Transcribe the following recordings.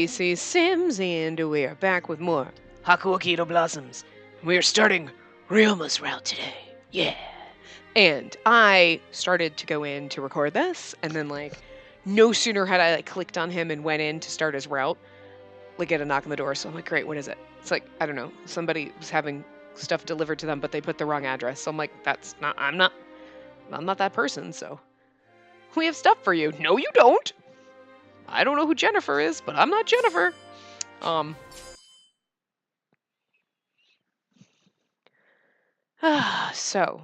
Spacey Sims, and we're back with more Hakuoki Blossoms. We're starting Ryuma's route today. Yeah. And I started to go in to record this, and then, no sooner had I, clicked on him and went in to start his route, get a knock on the door. So I'm like, great, what is it? It's like, I don't know, somebody was having stuff delivered to them, but they put the wrong address. So I'm like, I'm not that person, so. We have stuff for you. No, you don't. I don't know who Jennifer is, but I'm not Jennifer. So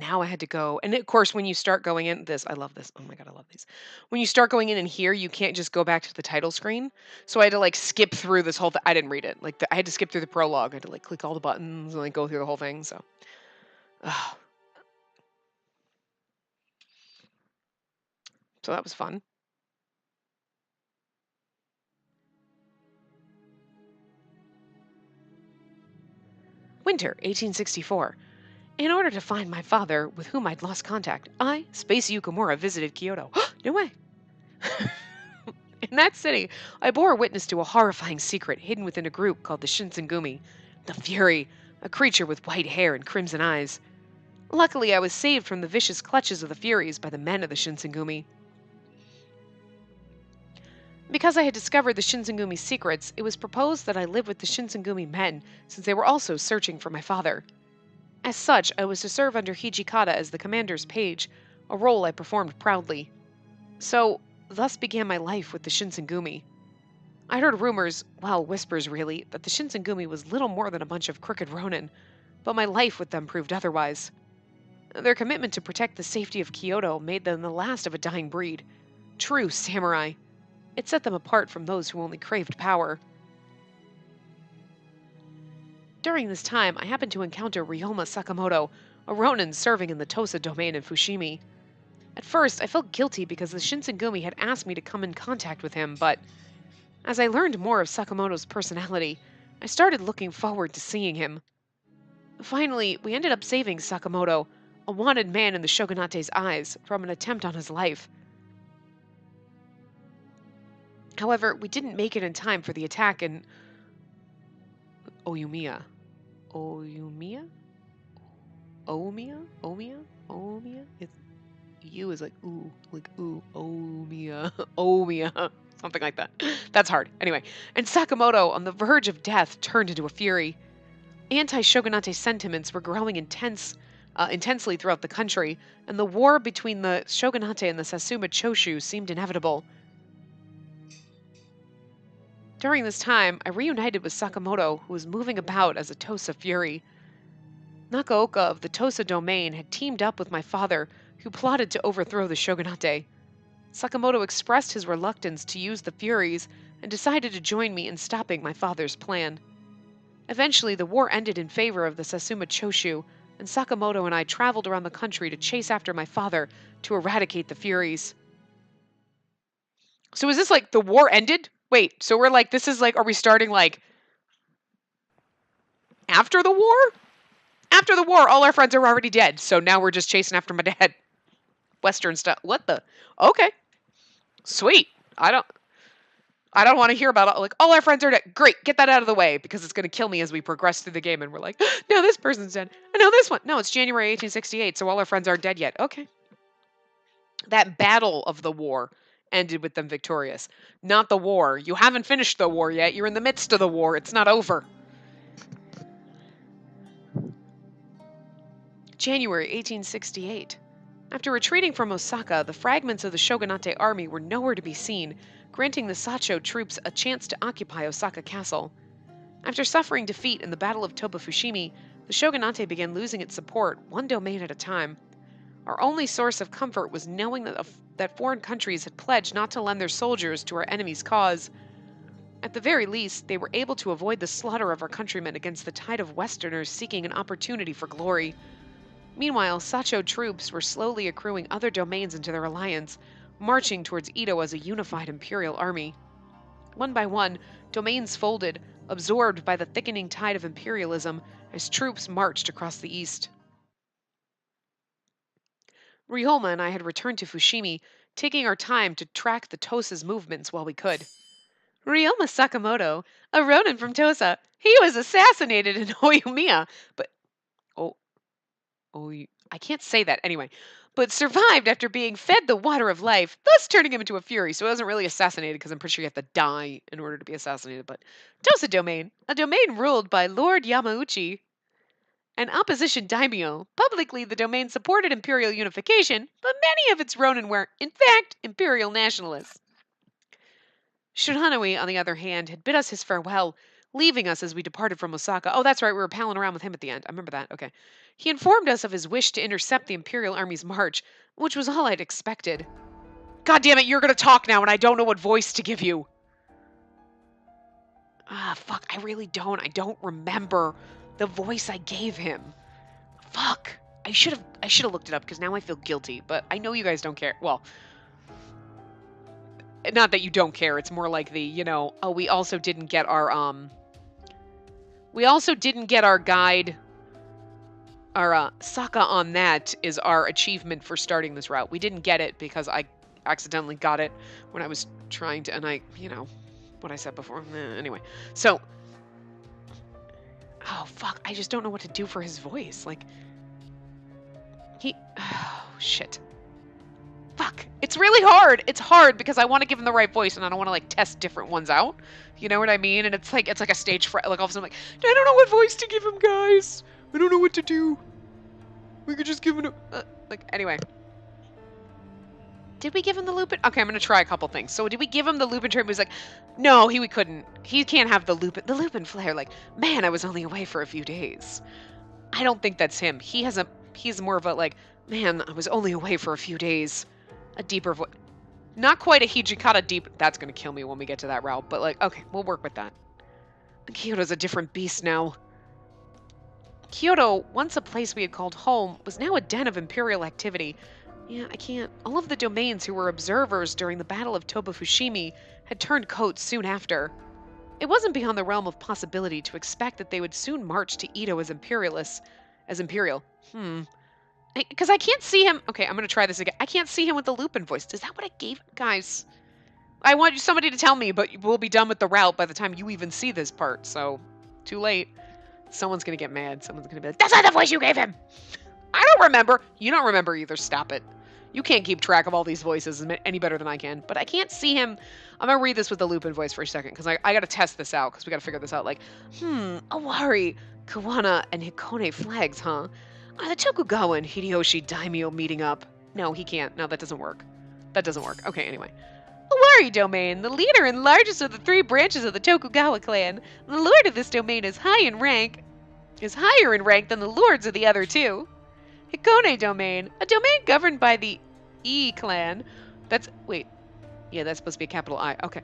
now I had to go. And of course, when you start going in this, I love this. Oh my God, I love these. When you start going in and here, you can't just go back to the title screen. So I had to skip through this whole thing. I didn't read it. I had to skip through the prologue. I had to click all the buttons and go through the whole thing. So, so that was fun. Winter, 1864. In order to find my father, with whom I'd lost contact, I, Spacey Ukamura, visited Kyoto. No way. In that city, I bore witness to a horrifying secret hidden within a group called the Shinsengumi, the Fury, a creature with white hair and crimson eyes. Luckily, I was saved from the vicious clutches of the Furies by the men of the Shinsengumi. Because I had discovered the Shinsengumi's secrets, it was proposed that I live with the Shinsengumi men, since they were also searching for my father. As such, I was to serve under Hijikata as the commander's page, a role I performed proudly. So, thus began my life with the Shinsengumi. I heard rumors, well, whispers really, that the Shinsengumi was little more than a bunch of crooked ronin, but my life with them proved otherwise. Their commitment to protect the safety of Kyoto made them the last of a dying breed. True samurai. It set them apart from those who only craved power. During this time, I happened to encounter Ryoma Sakamoto, a ronin serving in the Tosa domain in Fushimi. At first, I felt guilty because the Shinsengumi had asked me to come in contact with him, but as I learned more of Sakamoto's personality, I started looking forward to seeing him. Finally, we ended up saving Sakamoto, a wanted man in the shogunate's eyes, from an attempt on his life. However, we didn't make it in time for the attack in Oyumiya. Oyumiya? Omiya? It's U is ooh, Omiya, Omiya, something like that. That's hard. Anyway, and Sakamoto, on the verge of death, turned into a fury. Anti-shogunate sentiments were growing intensely throughout the country, and the war between the shogunate and the Satsuma Choshu seemed inevitable. During this time, I reunited with Sakamoto, who was moving about as a Tosa Fury. Nakaoka of the Tosa domain had teamed up with my father, who plotted to overthrow the shogunate. Sakamoto expressed his reluctance to use the Furies and decided to join me in stopping my father's plan. Eventually, the war ended in favor of the Satsuma Choshu, and Sakamoto and I traveled around the country to chase after my father to eradicate the Furies. So is this the war ended? Wait, so we're this is are we starting after the war? After the war, all our friends are already dead, so now we're just chasing after my dad. Western stuff. What the? Okay. Sweet. I don't want to hear about all our friends are dead. Great, get that out of the way because it's going to kill me as we progress through the game and we're like, no, this person's dead. No, this one. No, it's January 1868, so all our friends aren't dead yet. Okay. That battle of the war ended with them victorious. Not the war. You haven't finished the war yet. You're in the midst of the war. It's not over. January 1868. After retreating from Osaka, the fragments of the shogunate army were nowhere to be seen, granting the Sacho troops a chance to occupy Osaka Castle. After suffering defeat in the Battle of Toba-Fushimi, the shogunate began losing its support, one domain at a time. Our only source of comfort was knowing that foreign countries had pledged not to lend their soldiers to our enemy's cause. At the very least, they were able to avoid the slaughter of our countrymen against the tide of Westerners seeking an opportunity for glory. Meanwhile, Sacho troops were slowly accruing other domains into their alliance, marching towards Edo as a unified imperial army. One by one, domains folded, absorbed by the thickening tide of imperialism as troops marched across the east. Ryoma and I had returned to Fushimi, taking our time to track the Tosa's movements while we could. Ryoma Sakamoto, a ronin from Tosa. He was assassinated in Oyumiya, but oh, I can't say that anyway. But survived after being fed the water of life, thus turning him into a fury. So he wasn't really assassinated because I'm pretty sure you have to die in order to be assassinated. But Tosa domain, a domain ruled by Lord Yamauchi, an opposition daimyo. Publicly, the domain supported imperial unification, but many of its ronin were, in fact, imperial nationalists. Shunhanui, on the other hand, had bid us his farewell, leaving us as we departed from Osaka. Oh, that's right, we were palling around with him at the end. I remember that. Okay. He informed us of his wish to intercept the Imperial Army's march, which was all I'd expected. God damn it, you're gonna talk now, and I don't know what voice to give you. Ah, fuck, I really don't. I don't remember the voice I gave him. Fuck. I should have looked it up because now I feel guilty, but I know you guys don't care. Well, not that you don't care. It's more like the, oh, we also didn't get our guide. Our Saka on that is our achievement for starting this route. We didn't get it because I accidentally got it when I was trying to, and I, what I said before. Anyway, so, oh, fuck. I just don't know what to do for his voice. Like, oh, shit. Fuck. It's really hard. It's hard because I want to give him the right voice and I don't want to, like, test different ones out. You know what I mean? And it's like a stage fright. Like, all of a sudden, I'm like, I don't know what voice to give him, guys. I don't know what to do. We could just give him a... anyway. Did we give him the Lupin? Okay, I'm going to try a couple things. So, did we give him the Lupin term? He was like, no, we couldn't. He can't have the Lupin flare. Like, man, I was only away for a few days. I don't think that's him. He's more of a, like, man, I was only away for a few days. A deeper voice. Not quite a Hijikata deep. That's going to kill me when we get to that route. But, like, okay, we'll work with that. Kyoto's a different beast now. Kyoto, once a place we had called home, was now a den of imperial activity. Yeah, I can't. All of the domains who were observers during the Battle of Toba-Fushimi had turned coats soon after. It wasn't beyond the realm of possibility to expect that they would soon march to Edo as imperialists. As imperial. Because I can't see him. Okay, I'm going to try this again. I can't see him with the Lupin voice. Is that what I gave? Guys, I want somebody to tell me, but we'll be done with the route by the time you even see this part. So, too late. Someone's going to get mad. Someone's going to be like, that's not the voice you gave him. I don't remember. You don't remember either. Stop it. You can't keep track of all these voices any better than I can. But I can't see him. I'm going to read this with the Lupin voice for a second. Because I got to test this out. Because we got to figure this out. Like, Owari, Kawana, and Hikone flags, huh? Are the Tokugawa and Hideyoshi daimyo meeting up? No, he can't. No, that doesn't work. That doesn't work. Okay, anyway. Owari domain, the leader and largest of the three branches of the Tokugawa clan. The lord of this domain is higher in rank than the lords of the other two. Hikone domain, a domain governed by the E clan. That's supposed to be a capital I. Okay.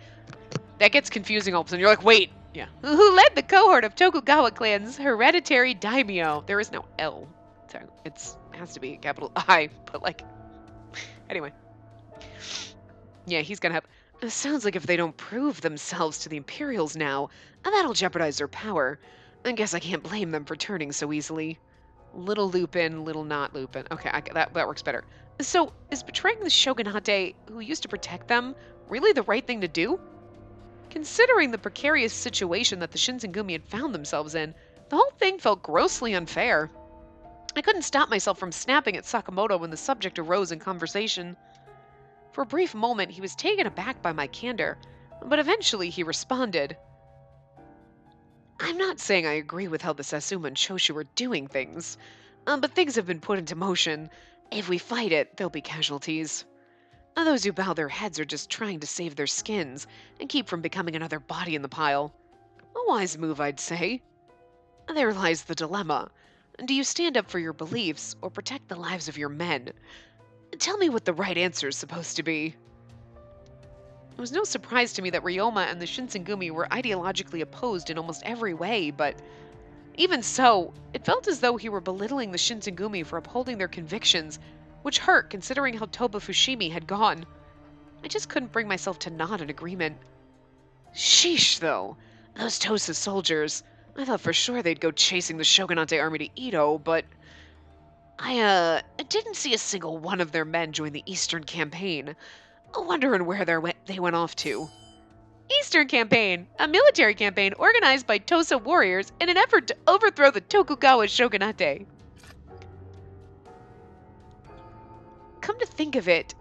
That gets confusing all of a sudden. You're like, wait. Yeah. Who led the cohort of Tokugawa clan's hereditary daimyo. There is no L. So it has to be capital I, but like, anyway. Yeah, he's gonna have... It sounds like if they don't prove themselves to the Imperials now, that'll jeopardize their power. I guess I can't blame them for turning so easily. Little Lupin, little not Lupin. Okay, that works better. So, is betraying the Shogunate, who used to protect them, really the right thing to do? Considering the precarious situation that the Shinsengumi had found themselves in, the whole thing felt grossly unfair. I couldn't stop myself from snapping at Sakamoto when the subject arose in conversation. For a brief moment, he was taken aback by my candor, but eventually he responded. I'm not saying I agree with how the Satsuma and Choshu are doing things, but things have been put into motion. If we fight it, there'll be casualties. Those who bow their heads are just trying to save their skins and keep from becoming another body in the pile. A wise move, I'd say. There lies the dilemma. Do you stand up for your beliefs or protect the lives of your men? Tell me what the right answer is supposed to be. It was no surprise to me that Ryoma and the Shinsengumi were ideologically opposed in almost every way, but even so, it felt as though he were belittling the Shinsengumi for upholding their convictions, which hurt considering how Toba Fushimi had gone. I just couldn't bring myself to nod in agreement. Sheesh, though. Those Tosa soldiers. I thought for sure they'd go chasing the Shogunate army to Edo, but I didn't see a single one of their men join the Eastern campaign. Wondering where they went off to. Eastern Campaign, a military campaign organized by Tosa warriors in an effort to overthrow the Tokugawa shogunate. Come to think of it,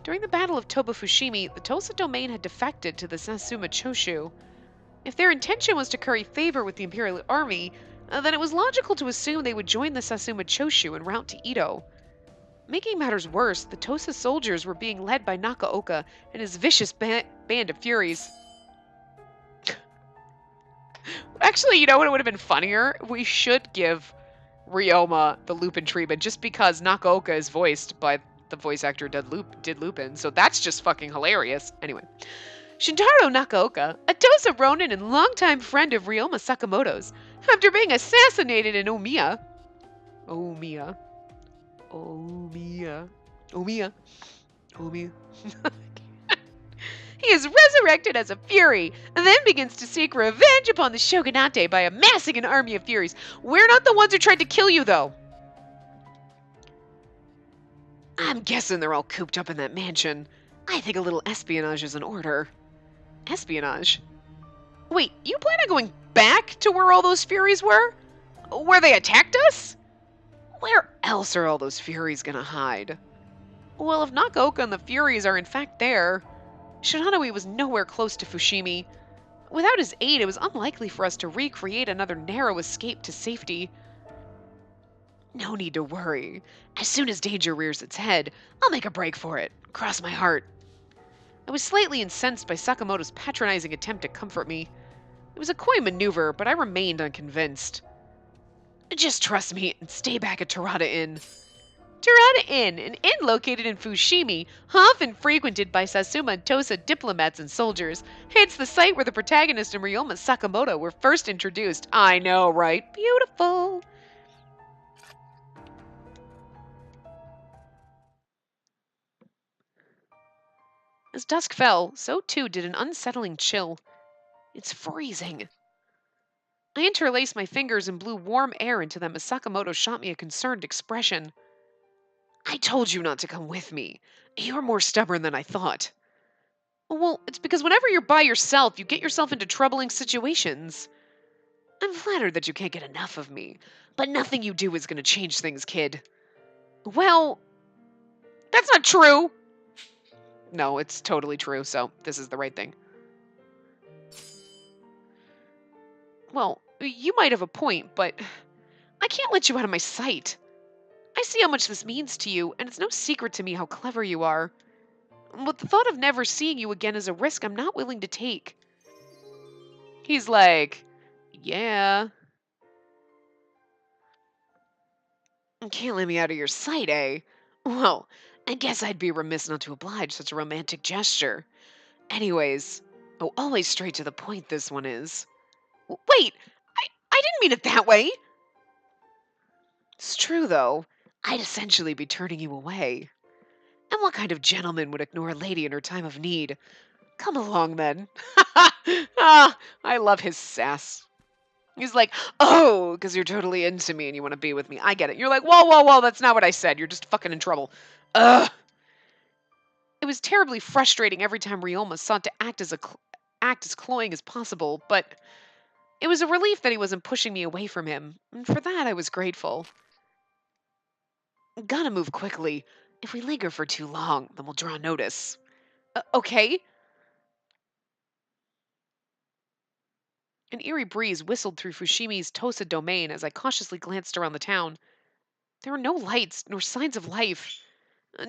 during the Battle of Toba Fushimi, the Tosa domain had defected to the Satsuma Choshu. If their intention was to curry favor with the Imperial Army, then it was logical to assume they would join the Satsuma Choshu en route to Edo. Making matters worse, the Tosa soldiers were being led by Nakaoka and his vicious band of furies. Actually, you know what would have been funnier? We should give Ryoma the Lupin treatment just because Nakaoka is voiced by the voice actor did Lupin, so that's just fucking hilarious. Anyway. Shintaro Nakaoka, a Tosa Ronin and longtime friend of Ryoma Sakamoto's, after being assassinated in Omiya, he is resurrected as a fury, and then begins to seek revenge upon the shogunate by amassing an army of furies. We're not the ones who tried to kill you, though. I'm guessing they're all cooped up in that mansion. I think a little espionage is in order. Espionage? Wait, you plan on going back to where all those furies were? Where they attacked us? Where else are all those furies gonna hide? Well, if Nakaoka and the furies are in fact there, Shiranui was nowhere close to Fushimi. Without his aid, it was unlikely for us to recreate another narrow escape to safety. No need to worry. As soon as danger rears its head, I'll make a break for it. Cross my heart. I was slightly incensed by Sakamoto's patronizing attempt to comfort me. It was a coy maneuver, but I remained unconvinced. Just trust me and stay back at Terada Inn. Terada Inn, an inn located in Fushimi, often frequented by Satsuma and Tosa diplomats and soldiers. It's the site where the protagonist and Ryoma Sakamoto were first introduced. I know, right? Beautiful. As dusk fell, so too did an unsettling chill. It's freezing. I interlaced my fingers and blew warm air into them as Sakamoto shot me a concerned expression. I told you not to come with me. You're more stubborn than I thought. Well, it's because whenever you're by yourself, you get yourself into troubling situations. I'm flattered that you can't get enough of me, but nothing you do is going to change things, kid. Well, that's not true. No, it's totally true, so this is the right thing. Well, you might have a point, but I can't let you out of my sight. I see how much this means to you, and it's no secret to me how clever you are. But the thought of never seeing you again is a risk I'm not willing to take. He's like, yeah. Can't let me out of your sight, eh? Well, I guess I'd be remiss not to oblige such a romantic gesture. Anyways, oh, always straight to the point this one is. Wait, I didn't mean it that way. It's true, though. I'd essentially be turning you away. And what kind of gentleman would ignore a lady in her time of need? Come along, then. I love his sass. He's like, oh, because you're totally into me and you want to be with me. I get it. You're like, whoa, that's not what I said. You're just fucking in trouble. Ugh. It was terribly frustrating every time Ryoma sought to act as cloying as possible, but it was a relief that he wasn't pushing me away from him, and for that I was grateful. Gotta move quickly. If we linger for too long, then we'll draw notice. Okay? An eerie breeze whistled through Fushimi's Tosa domain as I cautiously glanced around the town. There were no lights, nor signs of life.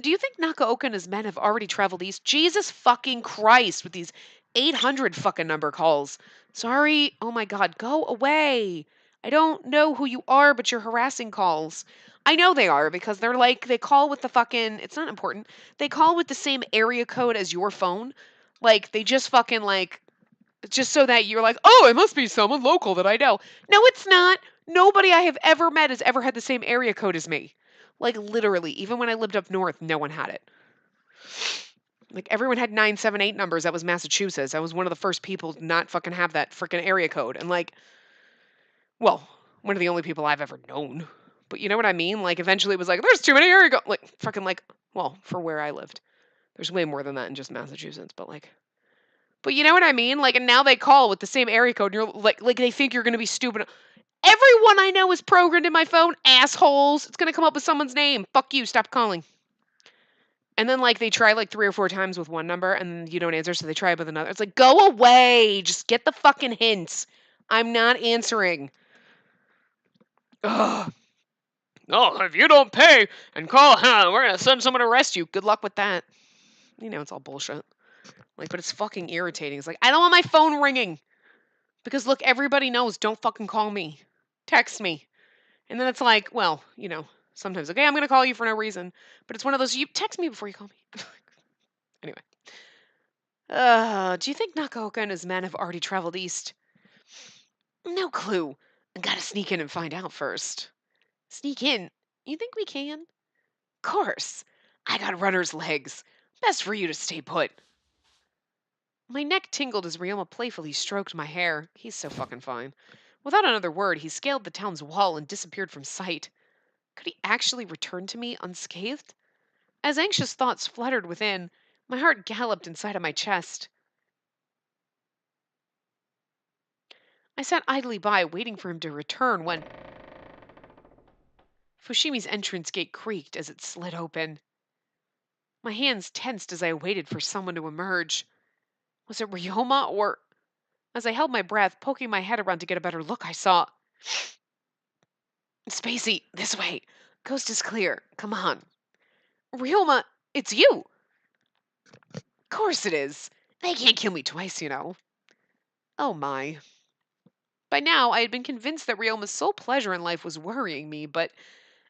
Do you think Nakaoka and his men have already traveled east? Jesus fucking Christ, with these 800 fucking number calls. Sorry. Oh my god, go away. I don't know who you are, but you're harassing calls. I know they are because they're like, they call with the fucking, it's not important. They call with the same area code as your phone. Like, they just fucking like, just so that you're like, oh, it must be someone local that I know. No, it's not. Nobody I have ever met has ever had the same area code as me. Like, literally, even when I lived up north, no one had it. Like, everyone had 978 numbers. That was Massachusetts. I was one of the first people to not fucking have that freaking area code. And, like, well, one of the only people I've ever known. But you know what I mean? Like, eventually it was like, there's too many area codes. Like, fucking, like, well, for where I lived. There's way more than that in just Massachusetts, but, like, But you know what I mean? Like, and now they call with the same area code, and you're like they think you're gonna be stupid. Everyone I know is programmed in my phone, assholes. It's gonna come up with someone's name. Fuck you, stop calling. And then, like, they try, like, 3 or 4 times with one number, and you don't answer, so they try with another. It's like, go away! Just get the fucking hints. I'm not answering. Ugh. Oh, if you don't pay and call, we're gonna send someone to arrest you. Good luck with that. You know, it's all bullshit. Like, but it's fucking irritating. It's like, I don't want my phone ringing. Because, look, everybody knows, don't fucking call me. Text me. And then it's like, well, you know, sometimes, okay, I'm gonna call you for no reason. But it's one of those, you text me before you call me. Anyway. Do you think Nakaoka and his men have already traveled east? No clue. I gotta sneak in and find out first. Sneak in? You think we can? Course. I got runner's legs. Best for you to stay put. My neck tingled as Ryoma playfully stroked my hair. He's so fucking fine. Without another word, he scaled the town's wall and disappeared from sight. Could he actually return to me unscathed? As anxious thoughts fluttered within, my heart galloped inside of my chest. I sat idly by, waiting for him to return when Fushimi's entrance gate creaked as it slid open. My hands tensed as I waited for someone to emerge. Was it Ryoma or... As I held my breath, poking my head around to get a better look, I saw... Spacey, this way. Coast is clear. Come on. Ryoma, it's you! Course it is. They can't kill me twice, you know. Oh my. By now, I had been convinced that Ryoma's sole pleasure in life was worrying me, but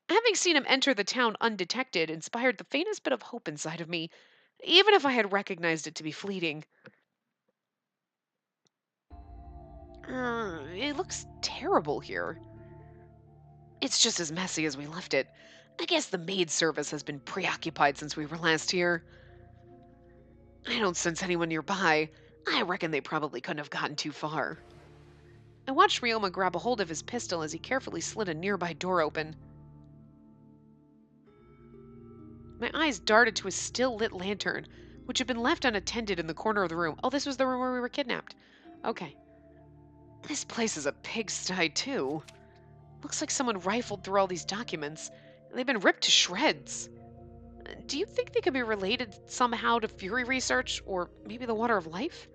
having seen him enter the town undetected inspired the faintest bit of hope inside of me, even if I had recognized it to be fleeting. It looks terrible here. It's just as messy as we left it. I guess the maid service has been preoccupied since we were last here. I don't sense anyone nearby. I reckon they probably couldn't have gotten too far. I watched Ryoma grab a hold of his pistol as he carefully slid a nearby door open. My eyes darted to a still-lit lantern, which had been left unattended in the corner of the room. Oh, this was the room where we were kidnapped. Okay. This place is a pigsty, too. Looks like someone rifled through all these documents, and they've been ripped to shreds. Do you think they could be related somehow to Fury research, or maybe the Water of Life?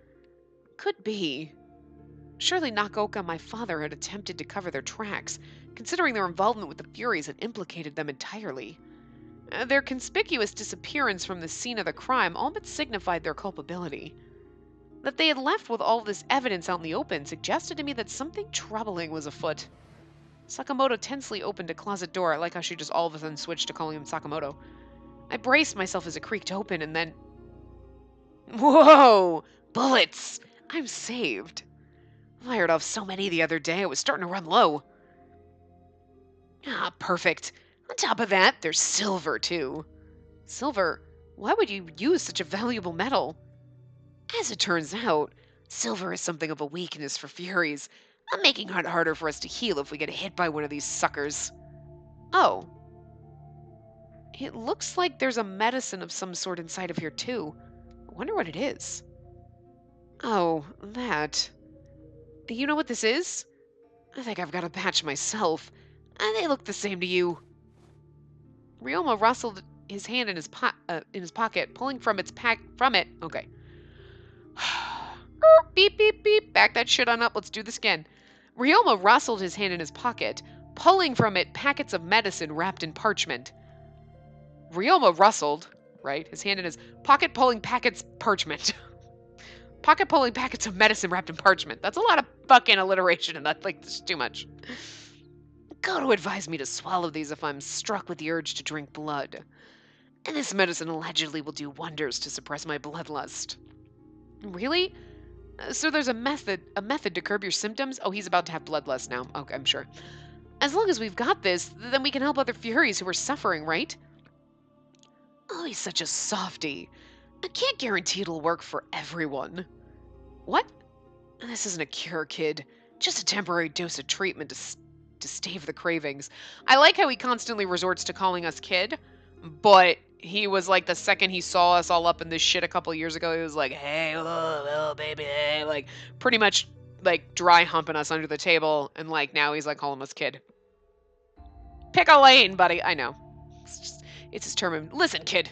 Could be. Surely Nakaoka and my father had attempted to cover their tracks, considering their involvement with the Furies had implicated them entirely. Their conspicuous disappearance from the scene of the crime all but signified their culpability. That they had left with all this evidence out in the open suggested to me that something troubling was afoot. Sakamoto tensely opened a closet door. I like how she just all of a sudden switched to calling him Sakamoto. I braced myself as it creaked open and then... Whoa! Bullets! I'm saved. Fired off so many the other day, I was starting to run low. Ah, perfect. On top of that, there's silver, too. Silver? Why would you use such a valuable metal? As it turns out, silver is something of a weakness for Furies, making it harder for us to heal if we get hit by one of these suckers. Oh. It looks like there's a medicine of some sort inside of here, too. I wonder what it is. Oh, that. You know what this is? I think I've got a patch myself. And they look the same to you. Ryoma rustled his hand in his pocket, pulling from it. Okay. Beep, beep, beep. Back that shit on up. Let's do this again. Ryoma rustled his hand in his pocket, pulling from it packets of medicine wrapped in parchment. Ryoma rustled, right? His hand in his pocket, pulling packets parchment. Pocket pulling packets of medicine wrapped in parchment. That's a lot of fucking alliteration, and that's like, this is too much. Goto advised me to swallow these if I'm struck with the urge to drink blood. And this medicine allegedly will do wonders to suppress my bloodlust. Really? So there's a method to curb your symptoms? Oh, he's about to have bloodlust now. Okay, I'm sure. As long as we've got this, then we can help other Furies who are suffering, right? Oh, he's such a softie. I can't guarantee it'll work for everyone. What? This isn't a cure, kid. Just a temporary dose of treatment to stave the cravings. I like how he constantly resorts to calling us kid, but He was like, the second he saw us all up in this shit a couple years ago, he was like, hey, oh, baby, hey, like, pretty much, like, dry humping us under the table, and, like, now he's, like, calling us kid. Pick a lane, buddy. I know. It's his term. Listen, kid.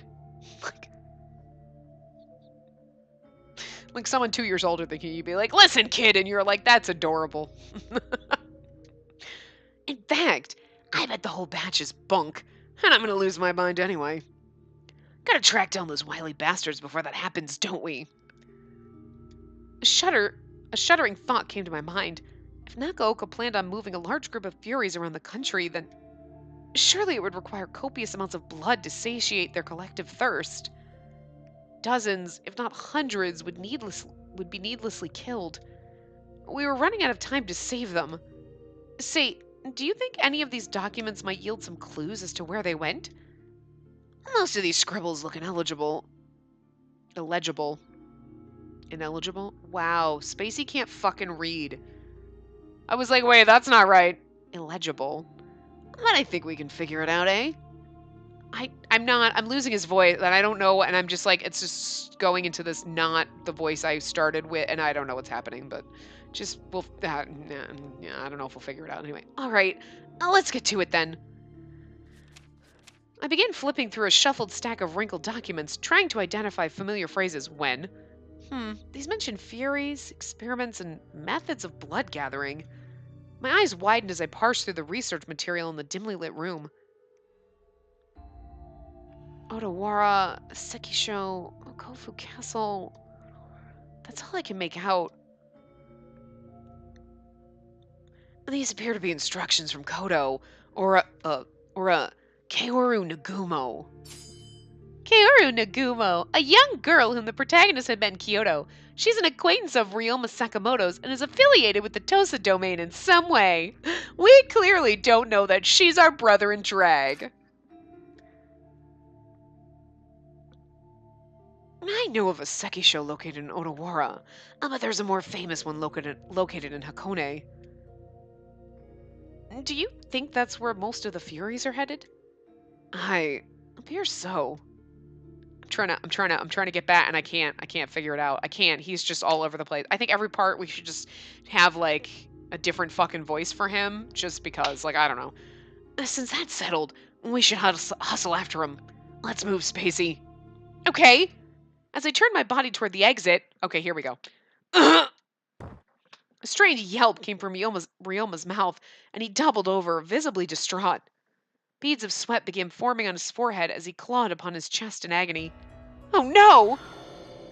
Like someone 2 years older than you'd be like, listen, kid, and you're like, that's adorable. In fact, I bet the whole batch is bunk, and I'm gonna lose my mind anyway. Gotta track down those wily bastards before that happens, don't we? A shuddering thought came to my mind. If Nakaoka planned on moving a large group of Furies around the country, then surely it would require copious amounts of blood to satiate their collective thirst. Dozens, if not hundreds, would be needlessly killed. We were running out of time to save them. Say, do you think any of these documents might yield some clues as to where they went? Most of these scribbles look ineligible. Illegible. Ineligible? Wow, Spacey can't fucking read. I was like, wait, that's not right. Illegible. But I think we can figure it out, eh? I'm losing his voice, and I don't know, and I'm just like, it's just going into this not the voice I started with, and I don't know what's happening, but just, yeah, I don't know if we'll figure it out anyway. All right, let's get to it then. I began flipping through a shuffled stack of wrinkled documents, trying to identify familiar phrases when, these mention furies, experiments, and methods of blood gathering. My eyes widened as I parsed through the research material in the dimly lit room. Odawara, Sekisho, Kofu Castle. That's all I can make out. These appear to be instructions from Kodo, or a Kaoru Nagumo. Kaoru Nagumo, a young girl whom the protagonist had met in Kyoto. She's an acquaintance of Ryoma Sakamoto's and is affiliated with the Tosa domain in some way. We clearly don't know that she's our brother in drag. I know of a Sekisho located in Odawara, but there's a more famous one located in Hakone. Do you think that's where most of the Furies are headed? I appear so. I'm trying to get back, and I can't figure it out. I can't. He's just all over the place. I think every part we should just have like a different fucking voice for him, just because. Like, I don't know. Since that's settled, we should hustle after him. Let's move, Spacey. Okay. As I turned my body toward the exit, okay, here we go. A strange yelp came from Ryoma's mouth, and he doubled over, visibly distraught. Beads of sweat began forming on his forehead as he clawed upon his chest in agony. Oh no!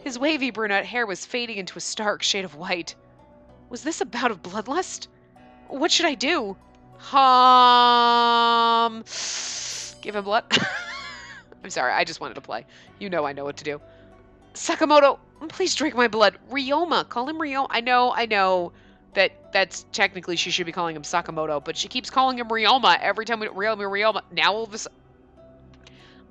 His wavy brunette hair was fading into a stark shade of white. Was this a bout of bloodlust? What should I do? Give him blood? I'm sorry, I just wanted to play. You know I know what to do. Sakamoto, please drink my blood. Ryoma, call him Ryoma. I know that's technically she should be calling him Sakamoto, but she keeps calling him Ryoma every time we Ryoma. Now all of this,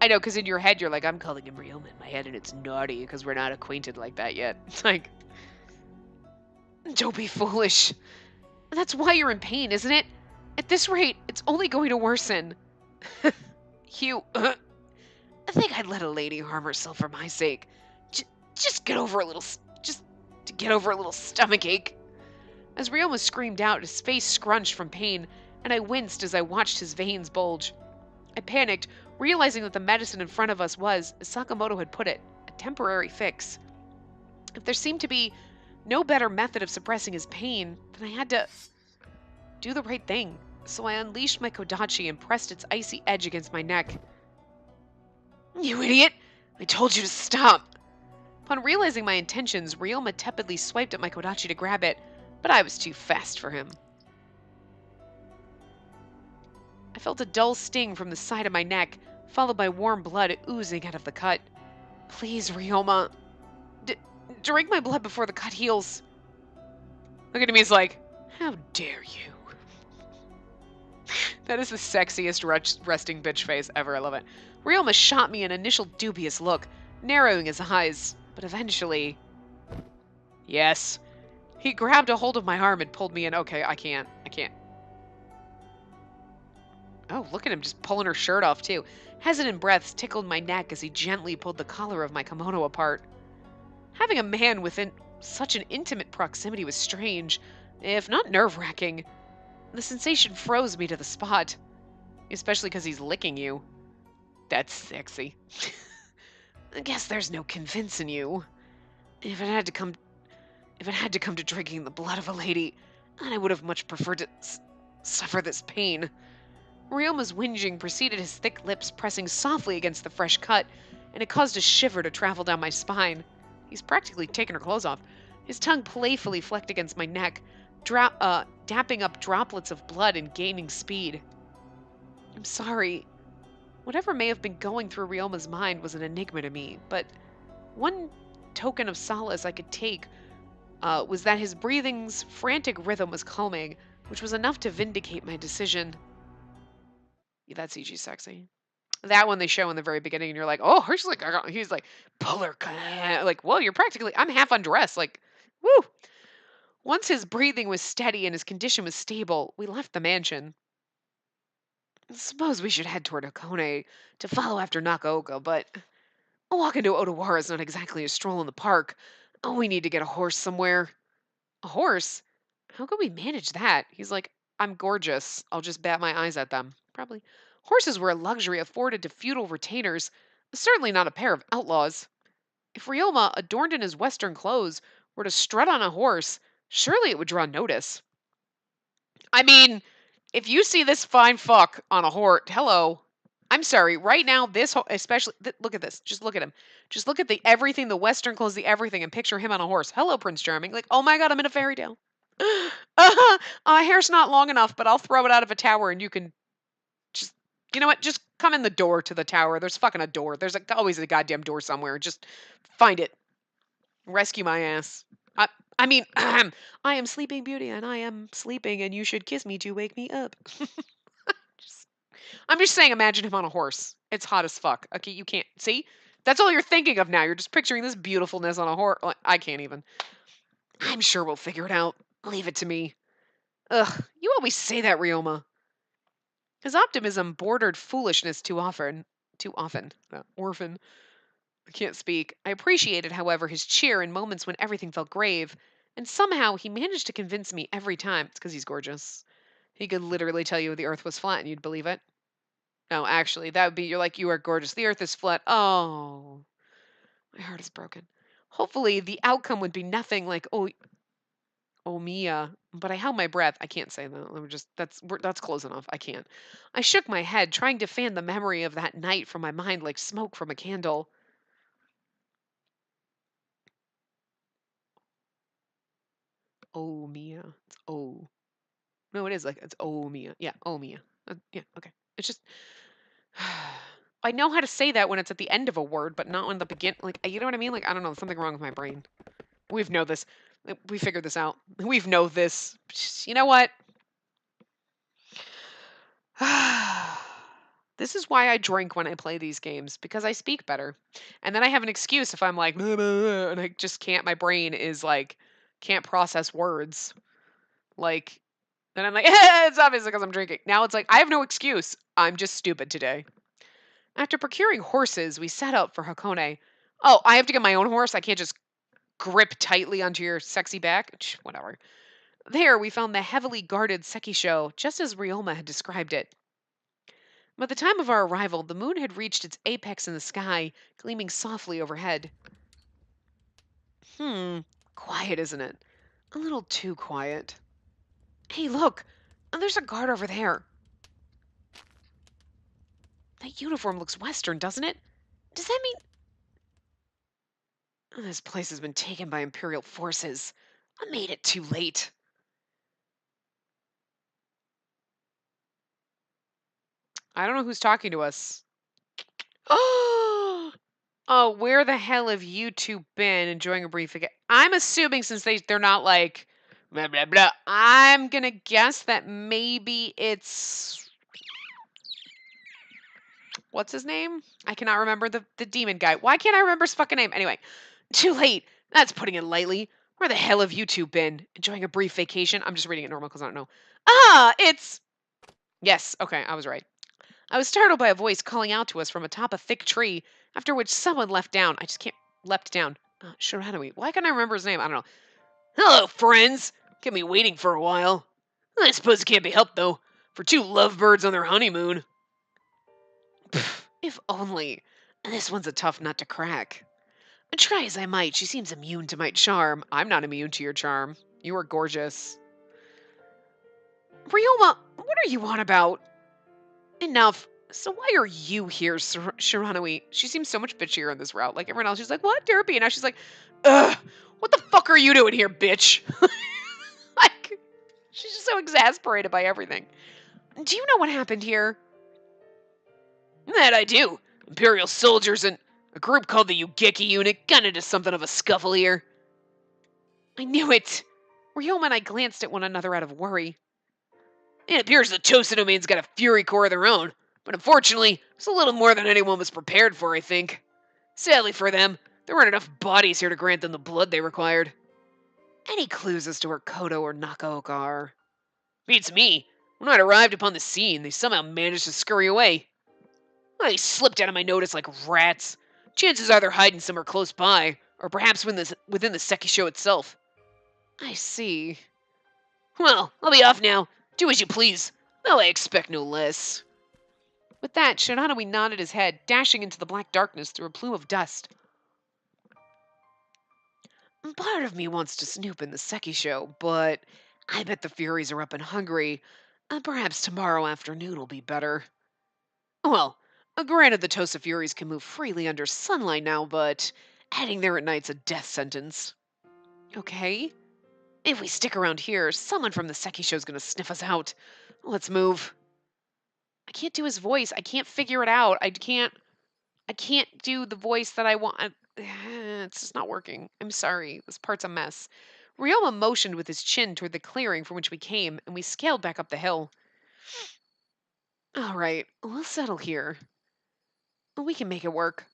I know, because in your head you're like, I'm calling him Ryoma in my head, and it's naughty because we're not acquainted like that yet. It's like, don't be foolish. That's why you're in pain, isn't it? At this rate, it's only going to worsen. Hugh, I think I'd let a lady harm herself for my sake. Just get over a little stomach ache. As Ryoma screamed out, his face scrunched from pain, and I winced as I watched his veins bulge. I panicked, realizing that the medicine in front of us was, as Sakamoto had put it, a temporary fix. If there seemed to be no better method of suppressing his pain, then I had to do the right thing. So I unleashed my Kodachi and pressed its icy edge against my neck. You idiot! I told you to stop! Upon realizing my intentions, Ryoma tepidly swiped at my Kodachi to grab it, but I was too fast for him. I felt a dull sting from the side of my neck, followed by warm blood oozing out of the cut. Please, Ryoma. Drink my blood before the cut heals. Look at him, he's like, how dare you? That is the sexiest resting bitch face ever, I love it. Ryoma shot me an initial dubious look, narrowing his eyes, but eventually... Yes. He grabbed a hold of my arm and pulled me in. Okay, I can't. Oh, look at him just pulling her shirt off, too. Hesitant breaths tickled my neck as he gently pulled the collar of my kimono apart. Having a man within such an intimate proximity was strange, if not nerve-wracking. The sensation froze me to the spot, especially because he's licking you. That's sexy. I guess there's no convincing you. If it had to come, if it had to come to drinking the blood of a lady, then I would have much preferred to suffer this pain. Ryoma's whinging preceded his thick lips pressing softly against the fresh cut, and it caused a shiver to travel down my spine. He's practically taken her clothes off. His tongue playfully flecked against my neck, dapping up droplets of blood and gaining speed. I'm sorry. Whatever may have been going through Ryoma's mind was an enigma to me, but one token of solace I could take was that his breathing's frantic rhythm was calming, which was enough to vindicate my decision. Yeah, that CG's sexy. That one they show in the very beginning, and you're like, oh, he's like, pull her, like, whoa, you're practically, I'm half undressed, like, woo. Once his breathing was steady and his condition was stable, we left the mansion. Suppose we should head toward Hakone to follow after Nakaoka, but a walk into Odawara is not exactly a stroll in the park. Oh, we need to get a horse somewhere. A horse? How could we manage that? He's like, I'm gorgeous. I'll just bat my eyes at them. Probably. Horses were a luxury afforded to feudal retainers, certainly not a pair of outlaws. If Ryoma, adorned in his western clothes, were to strut on a horse, surely it would draw notice. I mean, if you see this fine fuck on a horse, hello. I'm sorry. Right now, especially look at this. Just look at him. Just look at the everything, the western clothes, the everything, and picture him on a horse. Hello, Prince Charming. Like, oh my god, I'm in a fairy tale. My hair's not long enough, but I'll throw it out of a tower, and you can just, you know what? Just come in the door to the tower. There's fucking a door. There's always a goddamn door somewhere. Just find it. Rescue my ass. I mean, I am Sleeping Beauty, and I am sleeping, and you should kiss me to wake me up. Just- I'm just saying, imagine him on a horse. It's hot as fuck. Okay, you can't see. That's all you're thinking of now. You're just picturing this beautifulness on a horse. I can't even. I'm sure we'll figure it out. Leave it to me. Ugh, you always say that, Ryoma. His optimism bordered foolishness too often. Too often. Orphan. I can't speak. I appreciated, however, his cheer in moments when everything felt grave, and somehow he managed to convince me every time. It's because he's gorgeous. He could literally tell you the earth was flat and you'd believe it. No, actually, that would be, you're like, you are gorgeous. The earth is flat. Oh, my heart is broken. Hopefully, the outcome would be nothing like, oh, Mia. But I held my breath. I can't say that. That's close enough. I can't. I shook my head, trying to fan the memory of that night from my mind like smoke from a candle. Oh, Mia. It's oh. No, it is like it's oh Mia. Yeah, oh Mia. Yeah, okay. It's just I know how to say that when it's at the end of a word, but not when the begin. Like you know what I mean? Like I don't know, something wrong with my brain. We've know this. We figured this out. We've know this. You know what? This is why I drink when I play these games because I speak better, and then I have an excuse if I'm like and I just can't. My brain is like can't process words. Like then I'm like, it's obviously because I'm drinking. Now it's like, I have no excuse. I'm just stupid today. After procuring horses, we set out for Hakone. Oh, I have to get my own horse? I can't just grip tightly onto your sexy back? Whatever. There, we found the heavily guarded Sekisho, just as Ryoma had described it. By the time of our arrival, the moon had reached its apex in the sky, gleaming softly overhead. Quiet, isn't it? A little too quiet. Hey, look! There's a guard over there. That uniform looks Western, doesn't it? Does that mean... This place has been taken by Imperial forces. I made it too late. I don't know who's talking to us. Oh, where the hell have you two been enjoying a brief... I'm assuming since they're not like... Blah, blah, blah. I'm gonna guess that maybe it's... What's his name? I cannot remember the demon guy. Why can't I remember his fucking name? Anyway, too late. That's putting it lightly. Where the hell have you two been? Enjoying a brief vacation? I'm just reading it normal because I don't know. It's... Yes, okay, I was right. I was startled by a voice calling out to us from atop a thick tree, after which someone leapt down. I just can't... leapt down. Shiranui. Why can't I remember his name? I don't know. Hello, friends! Kept me waiting for a while. I suppose it can't be helped, though. For two lovebirds on their honeymoon. Pff, if only. This one's a tough nut to crack. Try as I might, she seems immune to my charm. I'm not immune to your charm. You are gorgeous. Ryoma, what are you on about? Enough. So why are you here, Shiranui? She seems so much bitchier on this route. Like everyone else, she's like, what, therapy? And now she's like, ugh, what the fuck are you doing here, bitch? Like, she's just so exasperated by everything. Do you know what happened here? That I do. Imperial soldiers and a group called the Ugeki Unit got into something of a scuffle here. I knew it. Ryoma and I glanced at one another out of worry. It appears the Tosa domain's got a fury core of their own, but unfortunately, it's a little more than anyone was prepared for, I think. Sadly for them, there weren't enough bodies here to grant them the blood they required. Any clues as to where Kodo or Nakaoka are? Beats me. When I arrived upon the scene, they somehow managed to scurry away. They slipped out of my notice like rats. Chances are they're hiding somewhere close by, or perhaps within the Sekisho itself. I see. Well, I'll be off now. Do as you please. Though I expect no less. With that, Shiranui nodded his head, dashing into the black darkness through a plume of dust. Part of me wants to snoop in the Sekisho, but I bet the Furies are up and hungry. Perhaps tomorrow afternoon will be better. Well, granted the Tosa Furies can move freely under sunlight now, but heading there at night's a death sentence. Okay. If we stick around here, someone from the Sekisho's gonna sniff us out. Let's move. I can't do his voice. I can't figure it out. I can't do the voice that I want. It's just not working. I'm sorry. This part's a mess. Ryoma motioned with his chin toward the clearing from which we came, and we scaled back up the hill. All right, we'll settle here. We can make it work.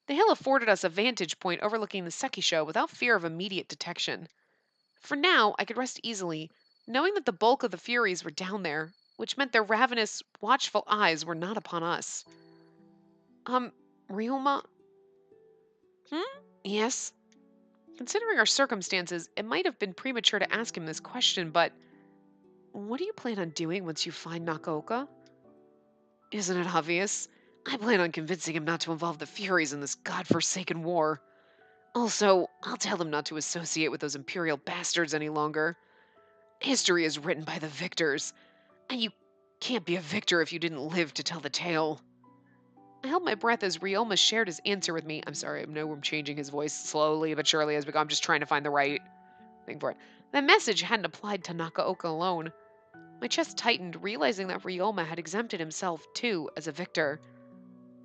The hill afforded us a vantage point overlooking the Sekisho without fear of immediate detection. For now, I could rest easily, knowing that the bulk of the Furies were down there, which meant their ravenous, watchful eyes were not upon us. Ryoma? Yes? Considering our circumstances, it might have been premature to ask him this question, but what do you plan on doing once you find Nakaoka? Isn't it obvious? I plan on convincing him not to involve the Furies in this godforsaken war. Also, I'll tell him not to associate with those Imperial bastards any longer. History is written by the victors, and you can't be a victor if you didn't live to tell the tale. I held my breath as Ryoma shared his answer with me. I'm sorry, I know I'm changing his voice slowly but surely as we go. I'm just trying to find the right thing for it. That message hadn't applied to Nakaoka alone. My chest tightened, realizing that Ryoma had exempted himself, too, as a victor.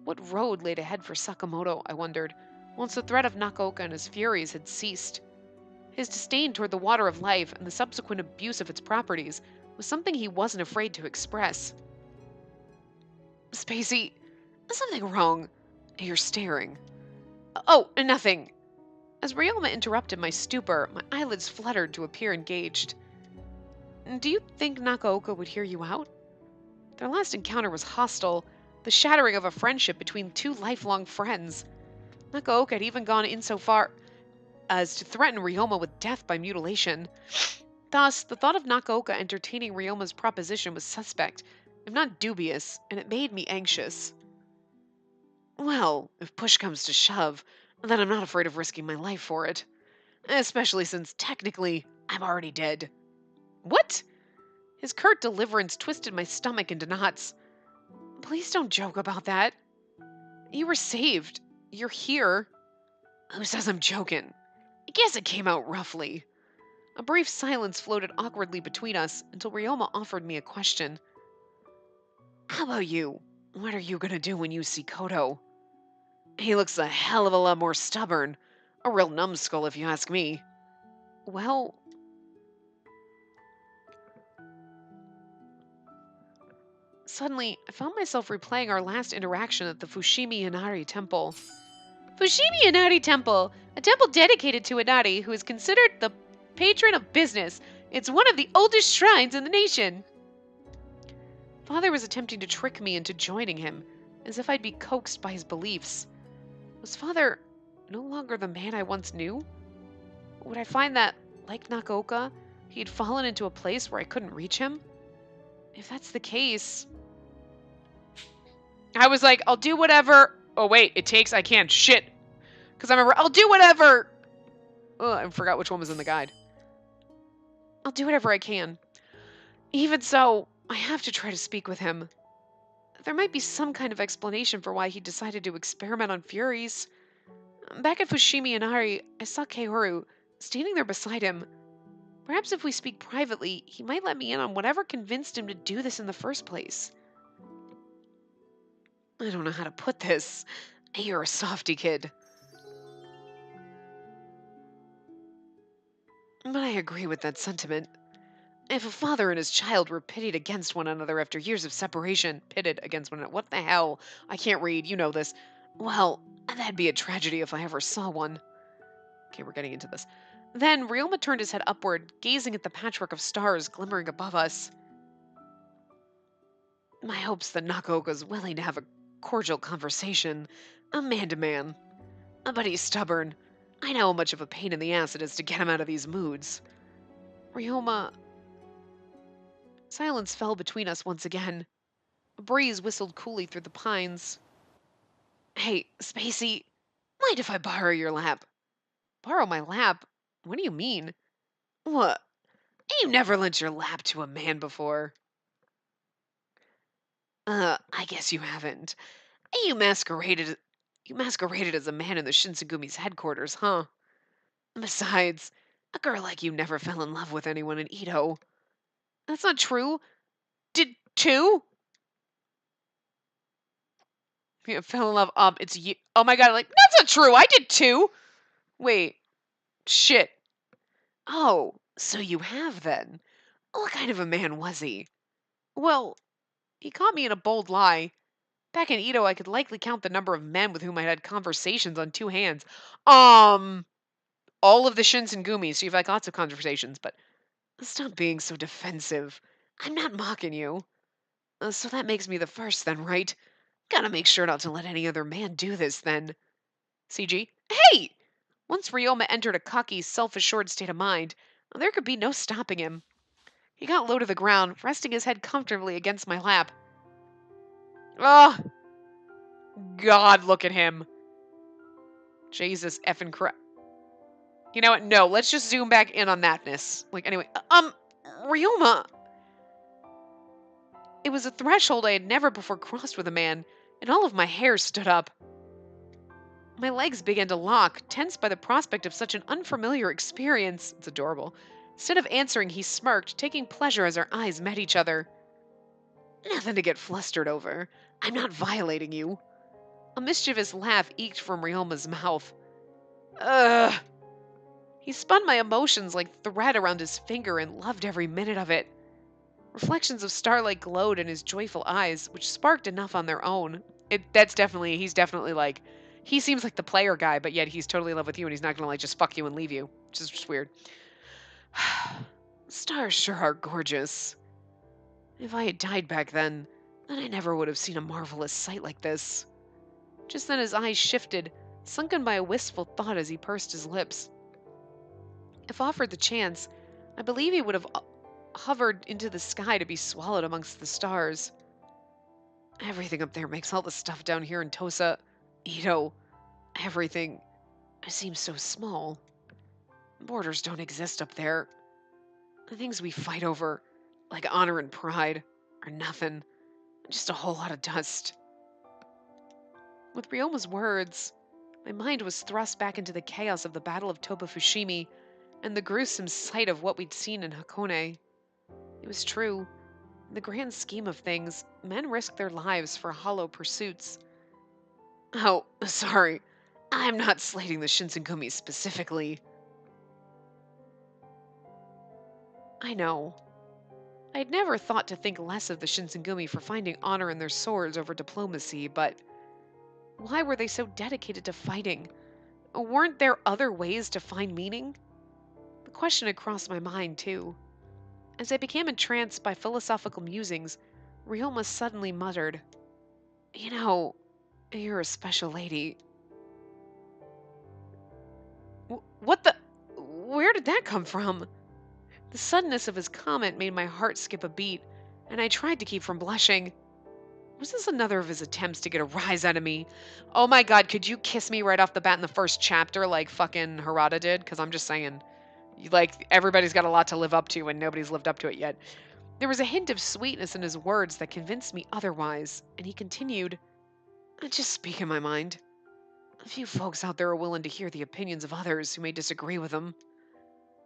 What road laid ahead for Sakamoto, I wondered, once the threat of Nakaoka and his furies had ceased. His disdain toward the water of life and the subsequent abuse of its properties was something he wasn't afraid to express. Spacey, is something wrong? You're staring. Oh, nothing. As Ryoma interrupted my stupor, my eyelids fluttered to appear engaged. Do you think Nakaoka would hear you out? Their last encounter was hostile, the shattering of a friendship between two lifelong friends. Nakaoka had even gone in so far as to threaten Ryoma with death by mutilation. Thus, the thought of Nakaoka entertaining Ryoma's proposition was suspect, if not dubious, and it made me anxious. Well, if push comes to shove, then I'm not afraid of risking my life for it. Especially since, technically, I'm already dead. What? His curt deliverance twisted my stomach into knots. Please don't joke about that. You were saved. You're here. Who says I'm joking? I guess it came out roughly. A brief silence floated awkwardly between us until Ryoma offered me a question. How about you? What are you gonna do when you see Kodo? He looks a hell of a lot more stubborn. A real numbskull, if you ask me. Well... Suddenly, I found myself replaying our last interaction at the Fushimi Inari Temple. Fushimi Inari Temple, a temple dedicated to Inari, who is considered the patron of business. It's one of the oldest shrines in the nation. Father was attempting to trick me into joining him, as if I'd be coaxed by his beliefs. Was Father no longer the man I once knew? Would I find that, like Nakoka, he'd fallen into a place where I couldn't reach him? If that's the case... I was like, I'll do whatever... Oh, wait, I can't. Shit. Because I remember, I'll do whatever... Ugh, I forgot which one was in the guide. I'll do whatever I can. Even so, I have to try to speak with him. There might be some kind of explanation for why he decided to experiment on Furies. Back at Fushimi Inari, I saw Kaoru standing there beside him. Perhaps if we speak privately, he might let me in on whatever convinced him to do this in the first place. I don't know how to put this. You're a softy, kid. But I agree with that sentiment. If a father and his child were pitted against one another after years of separation, what the hell? I can't read, you know this. Well, that'd be a tragedy if I ever saw one. Okay, we're getting into this. Then Ryoma turned his head upward, gazing at the patchwork of stars glimmering above us. My hopes that Nakoka's willing to have a cordial conversation, a man to man. But he's stubborn. I know how much of a pain in the ass it is to get him out of these moods. Ryoma... Silence fell between us once again. A breeze whistled coolly through the pines. Hey, Spacey, mind if I borrow your lap? Borrow my lap? What do you mean? What? You never lent your lap to a man before. I guess you haven't. You masqueraded as a man in the Shinsegumi's headquarters, huh? Besides, a girl like you never fell in love with anyone in Edo. That's not true. Did two? Yeah, fell in love. It's you. Oh my god, like, that's not true. I did too. Wait. Shit. Oh, so you have then. What kind of a man was he? Well, he caught me in a bold lie. Back in Edo, I could likely count the number of men with whom I had conversations on two hands. All of the Shinsengumis, so you've had lots of conversations, but stop being so defensive. I'm not mocking you. So that makes me the first then, right? Gotta make sure not to let any other man do this then. CG? Hey! Once Ryoma entered a cocky, self-assured state of mind, there could be no stopping him. He got low to the ground, resting his head comfortably against my lap. Oh, God, look at him. Jesus effing Christ. You know what? No, let's just zoom back in on thatness. Like, anyway, Ryoma. It was a threshold I had never before crossed with a man, and all of my hair stood up. My legs began to lock, tensed by the prospect of such an unfamiliar experience. It's adorable. Instead of answering, he smirked, taking pleasure as our eyes met each other. Nothing to get flustered over. I'm not violating you. A mischievous laugh eked from Ryoma's mouth. Ugh. He spun my emotions like thread around his finger and loved every minute of it. Reflections of starlight glowed in his joyful eyes, which sparked enough on their own. He's definitely like, he seems like the player guy, but yet he's totally in love with you and he's not gonna like just fuck you and leave you, which is just weird. Stars sure are gorgeous. If I had died back then I never would have seen a marvelous sight like this. Just then his eyes shifted, sunken by a wistful thought as he pursed his lips. If offered the chance, I believe he would have hovered into the sky to be swallowed amongst the stars. Everything up there makes all the stuff down here in Tosa, Edo, everything seems so small. Borders don't exist up there. The things we fight over, like honor and pride, are nothing. Just a whole lot of dust. With Ryoma's words, my mind was thrust back into the chaos of the Battle of Toba Fushimi and the gruesome sight of what we'd seen in Hakone. It was true. In the grand scheme of things, men risk their lives for hollow pursuits. Oh, sorry. I'm not slating the Shinsengumi specifically. I know. I'd never thought to think less of the Shinsengumi for finding honor in their swords over diplomacy, but why were they so dedicated to fighting? Weren't there other ways to find meaning? The question had crossed my mind, too. As I became entranced by philosophical musings, Ryoma suddenly muttered, "You know, you're a special lady." What the? Where did that come from? The suddenness of his comment made my heart skip a beat, and I tried to keep from blushing. Was this another of his attempts to get a rise out of me? Oh my god, could you kiss me right off the bat in the first chapter like fucking Harada did? Because I'm just saying, like, everybody's got a lot to live up to and nobody's lived up to it yet. There was a hint of sweetness in his words that convinced me otherwise, and he continued, "I just speak in my mind. A few folks out there are willing to hear the opinions of others who may disagree with them.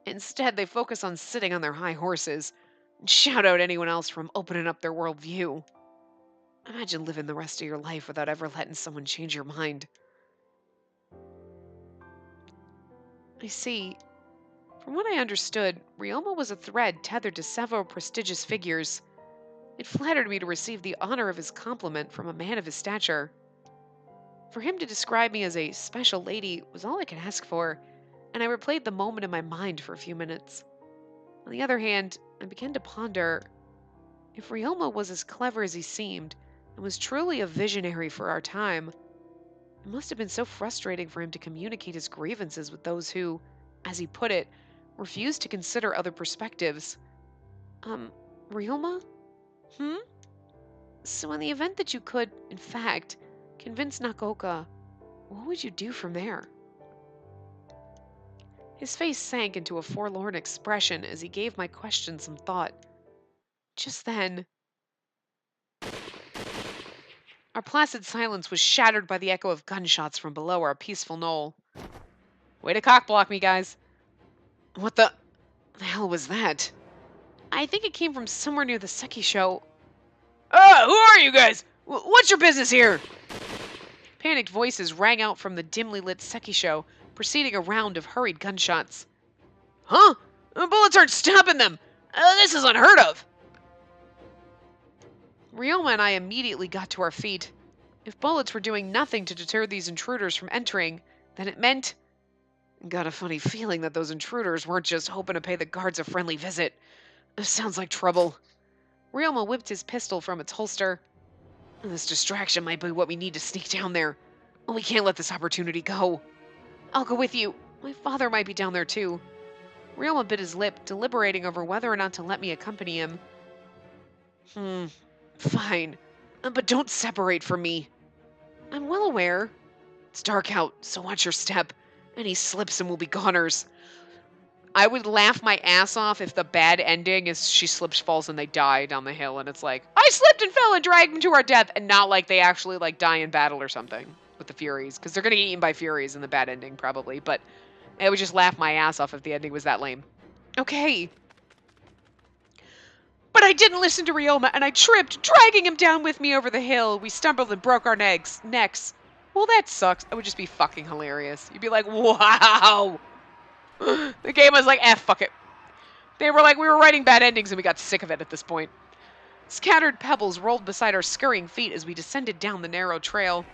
Instead, they focus on sitting on their high horses and shout out anyone else from opening up their worldview. Imagine living the rest of your life without ever letting someone change your mind." I see. From what I understood, Ryoma was a thread tethered to several prestigious figures. It flattered me to receive the honor of his compliment from a man of his stature. For him to describe me as a special lady was all I could ask for, and I replayed the moment in my mind for a few minutes. On the other hand, I began to ponder, if Ryoma was as clever as he seemed, and was truly a visionary for our time, it must have been so frustrating for him to communicate his grievances with those who, as he put it, refused to consider other perspectives. Ryoma? Hmm? So in the event that you could, in fact, convince Nakoka, what would you do from there? His face sank into a forlorn expression as he gave my question some thought. Just then, our placid silence was shattered by the echo of gunshots from below our peaceful knoll. Way to cockblock me, guys. What the hell was that? I think it came from somewhere near the Seki show. Who are you guys? What's your business here? Panicked voices rang out from the dimly lit Seki show, preceding a round of hurried gunshots. Huh? Bullets aren't stopping them! This is unheard of! Ryoma and I immediately got to our feet. If bullets were doing nothing to deter these intruders from entering, then it meant... Got a funny feeling that those intruders weren't just hoping to pay the guards a friendly visit. Sounds like trouble. Ryoma whipped his pistol from its holster. This distraction might be what we need to sneak down there. We can't let this opportunity go. I'll go with you. My father might be down there too. Ryoma bit his lip, deliberating over whether or not to let me accompany him. Fine. But don't separate from me. I'm well aware. It's dark out, so watch your step. Any slips and we'll be goners. I would laugh my ass off if the bad ending is she slips, falls, and they die down the hill, and it's like, I slipped and fell and dragged them to our death, and not like they actually like die in battle or something with the Furies, because they're gonna get eaten by Furies in the bad ending probably. But I would just laugh my ass off if the ending was that lame. Okay. But I didn't listen to Ryoma, and I tripped, dragging him down with me over the hill. We stumbled and broke our necks. Well, that sucks. It would just be fucking hilarious. You'd be like, wow. The game was like, fuck it. They were like, we were writing bad endings and we got sick of it at this point. Scattered pebbles rolled beside our scurrying feet as we descended down the narrow trail.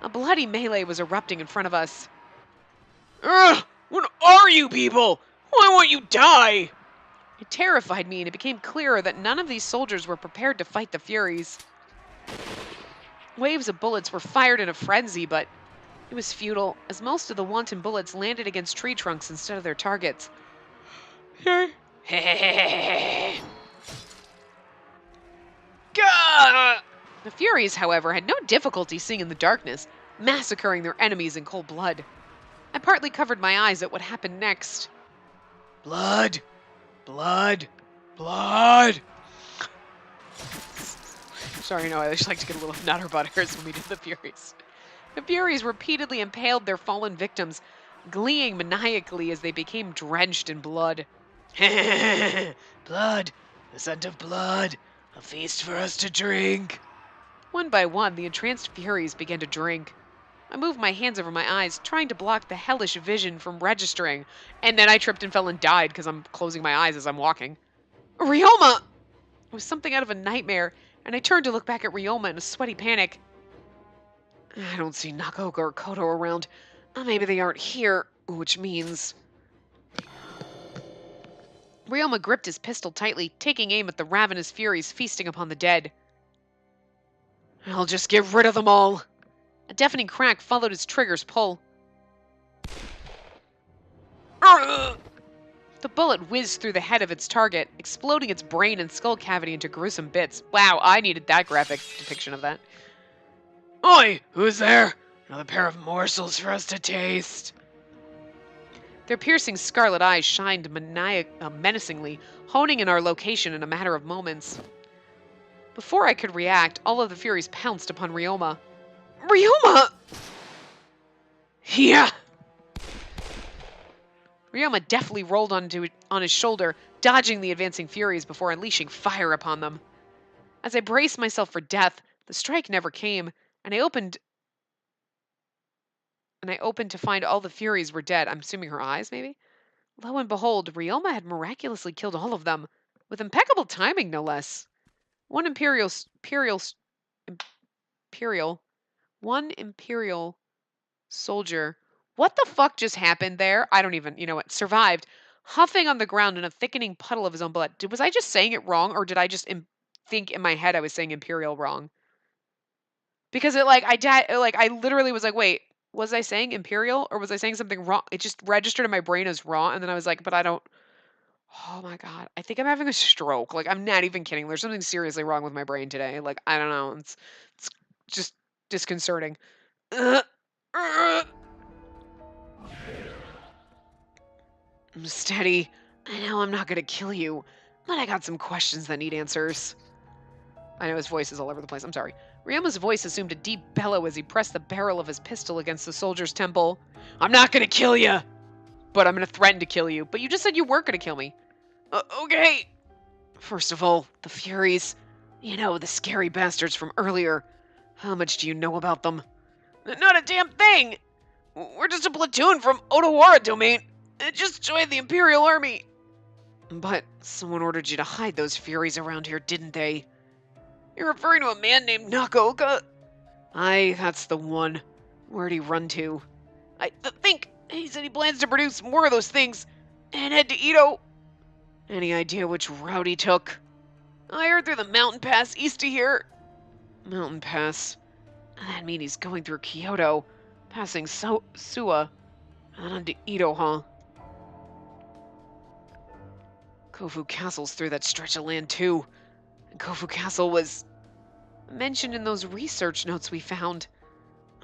A bloody melee was erupting in front of us. Ugh! What are you people? Why won't you die? It terrified me, and it became clearer that none of these soldiers were prepared to fight the Furies. Waves of bullets were fired in a frenzy, but it was futile, as most of the wanton bullets landed against tree trunks instead of their targets. The Furies, however, had no difficulty seeing in the darkness, massacring their enemies in cold blood. I partly covered my eyes at what happened next. Blood! Blood! Blood! Sorry, no, I just like to get a little nutter butters when we do the Furies. The Furies repeatedly impaled their fallen victims, gleeing maniacally as they became drenched in blood. Blood! The scent of blood! A feast for us to drink! One by one, the entranced Furies began to drink. I moved my hands over my eyes, trying to block the hellish vision from registering, and then I tripped and fell and died because I'm closing my eyes as I'm walking. Ryoma! It was something out of a nightmare, and I turned to look back at Ryoma in a sweaty panic. I don't see Nakoka or Koto around. Maybe they aren't here, which means... Ryoma gripped his pistol tightly, taking aim at the ravenous furies feasting upon the dead. I'll just get rid of them all. A deafening crack followed his trigger's pull. The bullet whizzed through the head of its target, exploding its brain and skull cavity into gruesome bits. Wow, I needed that graphic depiction of that. Oi, who's there? Another pair of morsels for us to taste. Their piercing scarlet eyes shined menacingly, honing in our location in a matter of moments. Before I could react, all of the Furies pounced upon Ryoma. Ryoma! Yeah! Ryoma deftly rolled on his shoulder, dodging the advancing Furies before unleashing fire upon them. As I braced myself for death, the strike never came, and I opened to find all the Furies were dead. I'm assuming her eyes, maybe? Lo and behold, Ryoma had miraculously killed all of them, with impeccable timing, no less. One Imperial soldier. What the fuck just happened there? I don't even, you know what, survived, huffing on the ground in a thickening puddle of his own blood. Was I just saying it wrong, or did I just think in my head I was saying Imperial wrong? Because I literally was like, wait, was I saying Imperial, or was I saying something wrong? It just registered in my brain as wrong, and then I was like, but I don't. Oh my god, I think I'm having a stroke. Like, I'm not even kidding. There's something seriously wrong with my brain today. Like, I don't know. It's just disconcerting. Steady. I know I'm not gonna kill you, but I got some questions that need answers. I know his voice is all over the place. I'm sorry. Ryoma's voice assumed a deep bellow as he pressed the barrel of his pistol against the soldier's temple. I'm not gonna kill you, but I'm gonna threaten to kill you. But you just said you weren't gonna kill me. Okay. First of all, the Furies. You know, the scary bastards from earlier. How much do you know about them? Not a damn thing! We're just a platoon from Odawara domain. It just joined the Imperial Army. But someone ordered you to hide those Furies around here, didn't they? You're referring to a man named Hakuoki? Aye, that's the one. Where'd he run to? I think he said he plans to produce more of those things and head to Edo. Any idea which route he took? I heard through the mountain pass east of here. Mountain pass? That means he's going through Kyoto, passing Suwa, and on to Edo, huh? Kofu Castle's through that stretch of land, too. And Kofu Castle was mentioned in those research notes we found.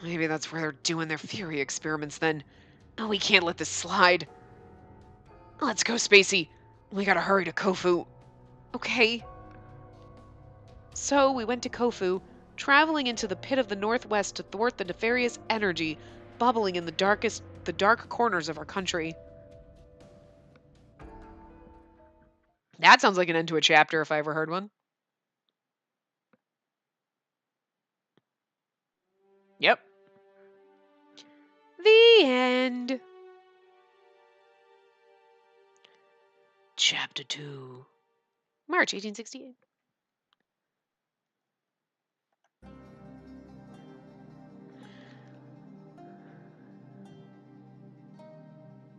Maybe that's where they're doing their Fury experiments, then. Oh, we can't let this slide. Let's go, Spacey. We gotta hurry to Kofu. Okay. So we went to Kofu, traveling into the pit of the northwest to thwart the nefarious energy bubbling in the dark corners of our country. That sounds like an end to a chapter if I ever heard one. Yep. The end. Chapter 2. March 1868.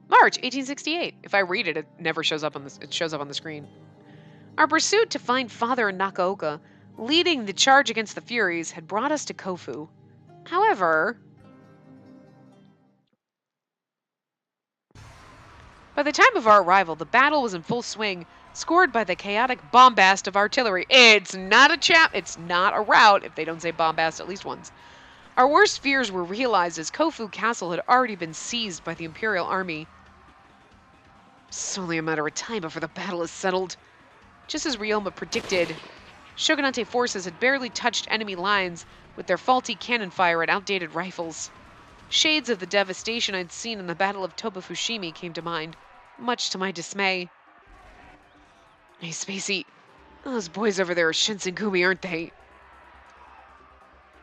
March 1868. If I read it, it never shows up on this. It shows up on the screen. Our pursuit to find Father Nakaoka, leading the charge against the Furies, had brought us to Kofu. However, by the time of our arrival, the battle was in full swing, scored by the chaotic bombast of artillery. It's not a rout if they don't say bombast at least once. Our worst fears were realized as Kofu Castle had already been seized by the Imperial Army. It's only a matter of time before the battle is settled. Just as Ryoma predicted, Shogunate forces had barely touched enemy lines with their faulty cannon fire and outdated rifles. Shades of the devastation I'd seen in the Battle of Toba-Fushimi came to mind, much to my dismay. Hey, Spacey, those boys over there are Shinsengumi, aren't they?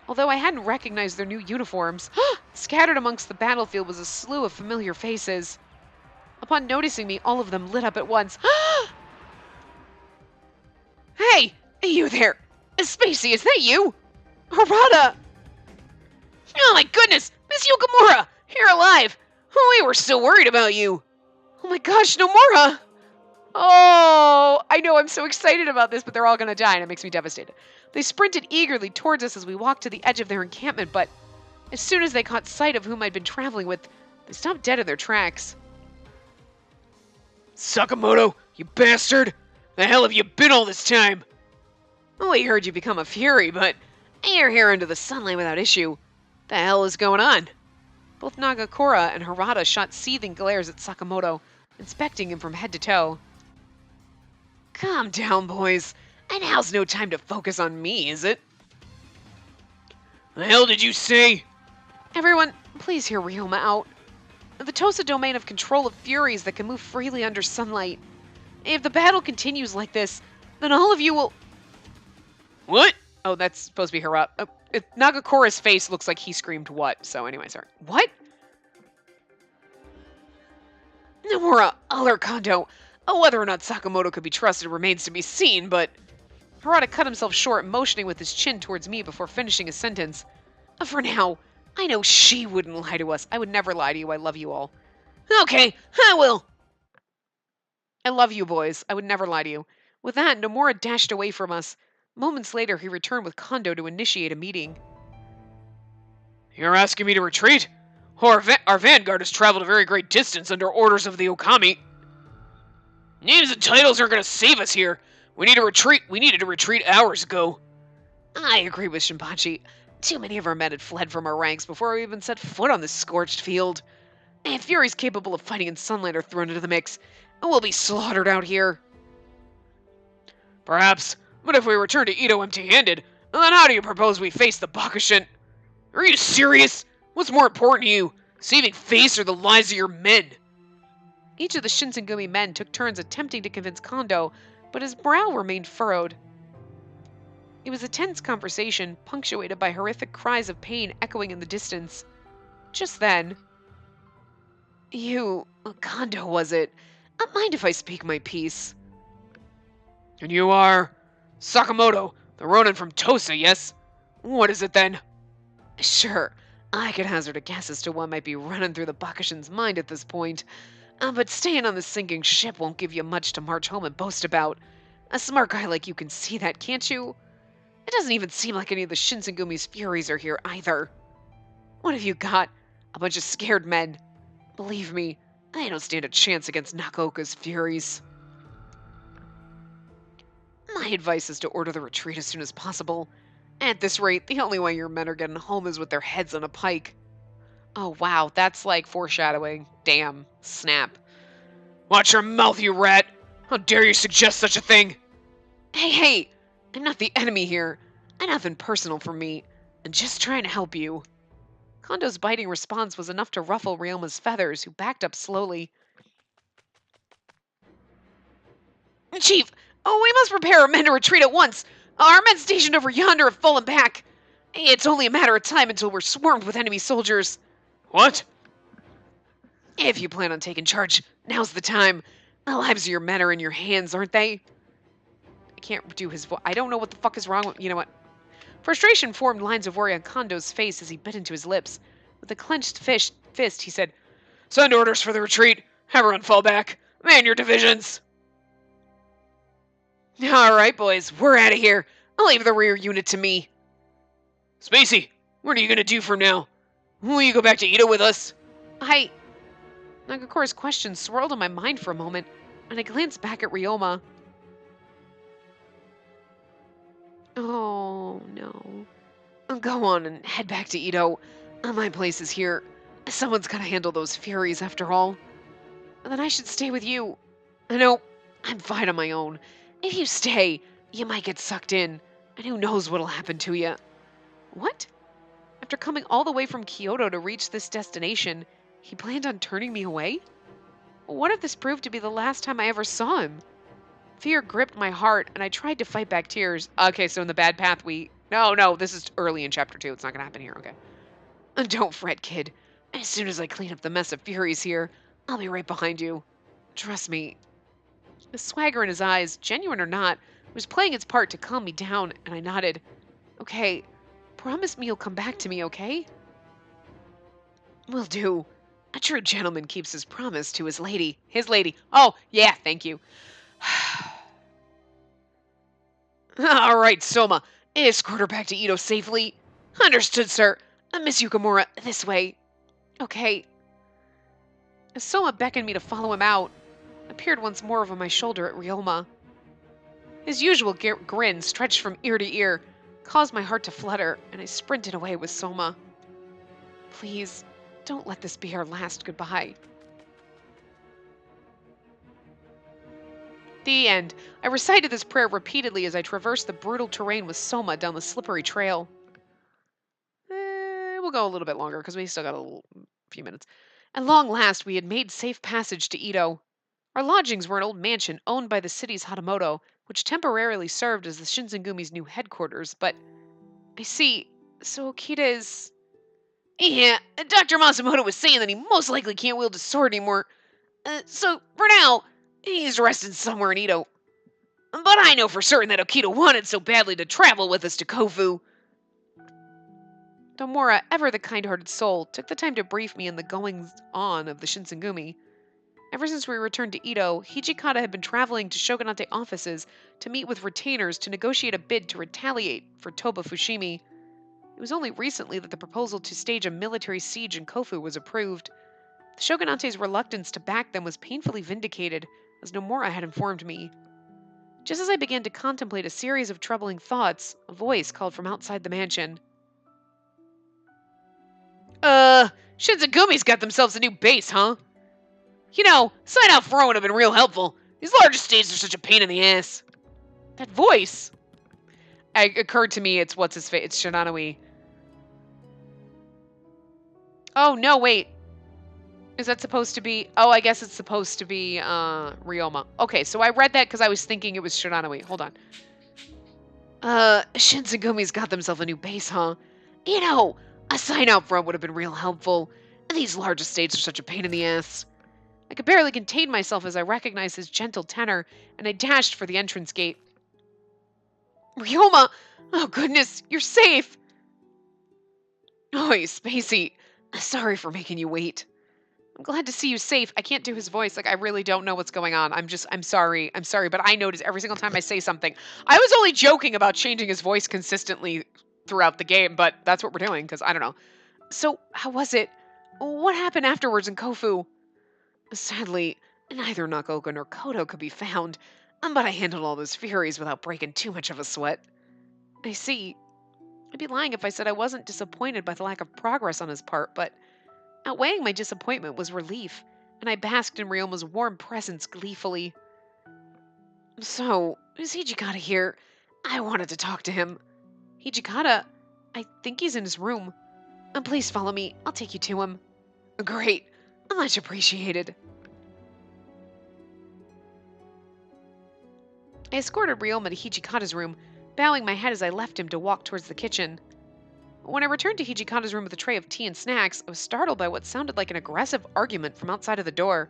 Although I hadn't recognized their new uniforms, scattered amongst the battlefield was a slew of familiar faces. Upon noticing me, all of them lit up at once. Hey, you there! Spacey, is that you? Harada! Oh my goodness! Miss Yukimura! You're alive! We were so worried about you! Oh my gosh, Nomura! Oh, I know, I'm so excited about this, but they're all gonna die, and it makes me devastated. They sprinted eagerly towards us as we walked to the edge of their encampment, but as soon as they caught sight of whom I'd been traveling with, they stopped dead in their tracks. Sakamoto, you bastard! The hell have you been all this time? Oh, I heard you become a fury, but you're here into the sunlight without issue. The hell is going on? Both Nagakura and Harada shot seething glares at Sakamoto, inspecting him from head to toe. Calm down, boys. And now's no time to focus on me, is it? The hell did you say? Everyone, please hear Ryoma out. The Tosa domain of control of furies that can move freely under sunlight. If the battle continues like this, then all of you will... What? Oh, that's supposed to be Harada. Nagakura's face looks like he screamed what, so anyway, sorry. What? Nomura, alert Kondo. Whether or not Sakamoto could be trusted remains to be seen, but... Harada cut himself short, motioning with his chin towards me before finishing his sentence. For now, I know she wouldn't lie to us. I would never lie to you. I love you all. Okay, I will. I love you, boys. I would never lie to you. With that, Nomura dashed away from us. Moments later, he returned with Kondo to initiate a meeting. You're asking me to retreat? Our vanguard has traveled a very great distance under orders of the Okami. Names and titles aren't going to save us here. We need to retreat. We needed to retreat hours ago. I agree with Shinpachi. Too many of our men had fled from our ranks before we even set foot on this scorched field. If furies capable of fighting in sunlight are thrown into the mix, we'll be slaughtered out here. Perhaps, but if we return to Ito empty-handed, then how do you propose we face the Bakushin? Are you serious? What's more important to you, saving face or the lives of your men? Each of the Shinsengumi men took turns attempting to convince Kondo, but his brow remained furrowed. It was a tense conversation, punctuated by horrific cries of pain echoing in the distance. Just then... You... Kondo, was it? Mind if I speak my piece? And you are... Sakamoto, the Ronin from Tosa, yes? What is it then? Sure, I could hazard a guess as to what might be running through the Bakushin's mind at this point. But staying on the sinking ship won't give you much to march home and boast about. A smart guy like you can see that, can't you? It doesn't even seem like any of the Shinsengumi's furies are here either. What have you got? A bunch of scared men. Believe me, they don't stand a chance against Nakaoka's furies. My advice is to order the retreat as soon as possible. At this rate, the only way your men are getting home is with their heads on a pike. Oh wow, that's like foreshadowing. Damn. Snap. Watch your mouth, you rat! How dare you suggest such a thing? Hey! I'm not the enemy here. Nothing personal from me. I'm just trying to help you. Kondo's biting response was enough to ruffle Ryoma's feathers, who backed up slowly. Chief, we must prepare our men to retreat at once. Our men stationed over yonder have fallen back. It's only a matter of time until we're swarmed with enemy soldiers. What? If you plan on taking charge, now's the time. The lives of your men are in your hands, aren't they? I can't do his voice. I don't know what the fuck is wrong with... You know what? Frustration formed lines of worry on Kondo's face as he bit into his lips. With a clenched fist, he said, Send orders for the retreat. Everyone fall back. Man your divisions. All right, boys. We're out of here. I'll leave the rear unit to me. Spacey, what are you going to do from now? Will you go back to Ito with us? Nagakura's question swirled in my mind for a moment, and I glanced back at Ryoma. Oh, no. Go on and head back to Ito. My place is here. Someone's gotta handle those furies after all. Then I should stay with you. No, I'm fine on my own. If you stay, you might get sucked in, and who knows what'll happen to you. What? After coming all the way from Kyoto to reach this destination, he planned on turning me away? What if this proved to be the last time I ever saw him? Fear gripped my heart, and I tried to fight back tears. Okay, so in the bad path No, this is early in Chapter 2. It's not gonna happen here, okay. Don't fret, kid. As soon as I clean up the mess of furies here, I'll be right behind you. Trust me. The swagger in his eyes, genuine or not, was playing its part to calm me down, and I nodded. Okay, promise me you'll come back to me, okay? Will do. A true gentleman keeps his promise to his lady. His lady. Oh, yeah, thank you. All right, Soma. Escort her back to Ito safely. Understood, sir. Miss Yukamura, this way. Okay. As Soma beckoned me to follow him out, I peered once more over my shoulder at Ryoma. His usual grin, stretched from ear to ear, caused my heart to flutter, and I sprinted away with Soma. Please, don't let this be our last goodbye. The end. I recited this prayer repeatedly as I traversed the brutal terrain with Soma down the slippery trail. We'll go a little bit longer because we still got a few minutes. At long last, we had made safe passage to Ito. Our lodgings were an old mansion owned by the city's Hatamoto, which temporarily served as the Shinsengumi's new headquarters, but I see, so Okita is... Yeah, Dr. Masamoto was saying that he most likely can't wield his sword anymore. So, for now, he's resting somewhere in Ito. But I know for certain that Okita wanted so badly to travel with us to Kofu. Nomura, ever the kind-hearted soul, took the time to brief me in the goings-on of the Shinsengumi. Ever since we returned to Ito, Hijikata had been traveling to Shogunate offices to meet with retainers to negotiate a bid to retaliate for Toba Fushimi. It was only recently that the proposal to stage a military siege in Kofu was approved. The Shogunate's reluctance to back them was painfully vindicated, as Nomura had informed me. Just as I began to contemplate a series of troubling thoughts, a voice called from outside the mansion. Shinsengumi's got themselves a new base, huh? You know, sign out front would have been real helpful. These large estates are such a pain in the ass. That voice! It occurred to me it's what's-his-face, it's Shinanui. Oh, no, wait. Is that supposed to be... Oh, I guess it's supposed to be, Ryoma. Okay, so I read that because I was thinking it was Shinanui. Hold on. Shinsengumi's got themselves a new base, huh? You know, a sign out front would have been real helpful. These large estates are such a pain in the ass. I could barely contain myself as I recognized his gentle tenor, and I dashed for the entrance gate. Ryoma! Oh, goodness, you're safe! Oi, Spacey. Sorry for making you wait. I'm glad to see you safe. I can't do his voice. Like, I really don't know what's going on. I'm sorry. I'm sorry, but I notice every single time I say something. I was only joking about changing his voice consistently throughout the game, but that's what we're doing, because I don't know. So, how was it? What happened afterwards in Kofu? Sadly, neither Nakoka nor Kodo could be found, but I handled all those furies without breaking too much of a sweat. I see. I'd be lying if I said I wasn't disappointed by the lack of progress on his part, but outweighing my disappointment was relief, and I basked in Ryoma's warm presence gleefully. So, is Hijikata here? I wanted to talk to him. Hijikata? I think he's in his room. Please follow me. I'll take you to him. Great. Much appreciated. I escorted Ryoma to Hijikata's room, bowing my head as I left him to walk towards the kitchen. When I returned to Hijikata's room with a tray of tea and snacks, I was startled by what sounded like an aggressive argument from outside of the door.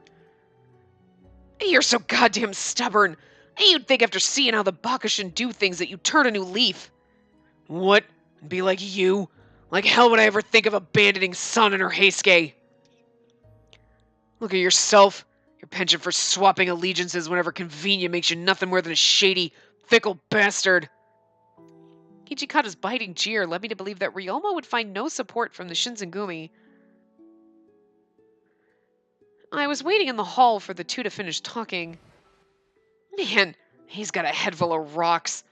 You're so goddamn stubborn. You'd think after seeing how the Bakushin do things that you'd turn a new leaf. What? Be like you? Like hell would I ever think of abandoning Sun and her Heisuke? Look at yourself. Your penchant for swapping allegiances whenever convenient makes you nothing more than a shady, fickle bastard. Hijikata's biting jeer led me to believe that Ryoma would find no support from the Shinsengumi. I was waiting in the hall for the two to finish talking. Man, he's got a head full of rocks.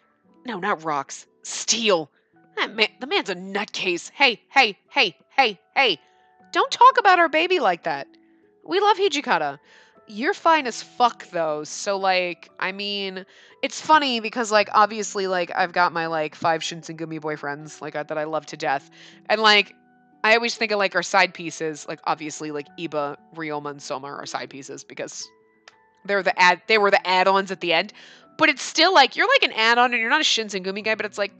No, not rocks. Steel. The man's a nutcase. Hey. Don't talk about our baby like that. We love Hijikata. You're fine as fuck, though. So, like, I mean, it's funny because, like, obviously, like, I've got my, like, 5 Shinsengumi boyfriends, like, that I love to death. And, like, I always think of, like, our side pieces. Like, obviously, like, Iba, Ryoma, and Soma are our side pieces because they were the add-ons at the end. But it's still, like, you're, like, an add-on and you're not a Shinsengumi guy, but it's, like,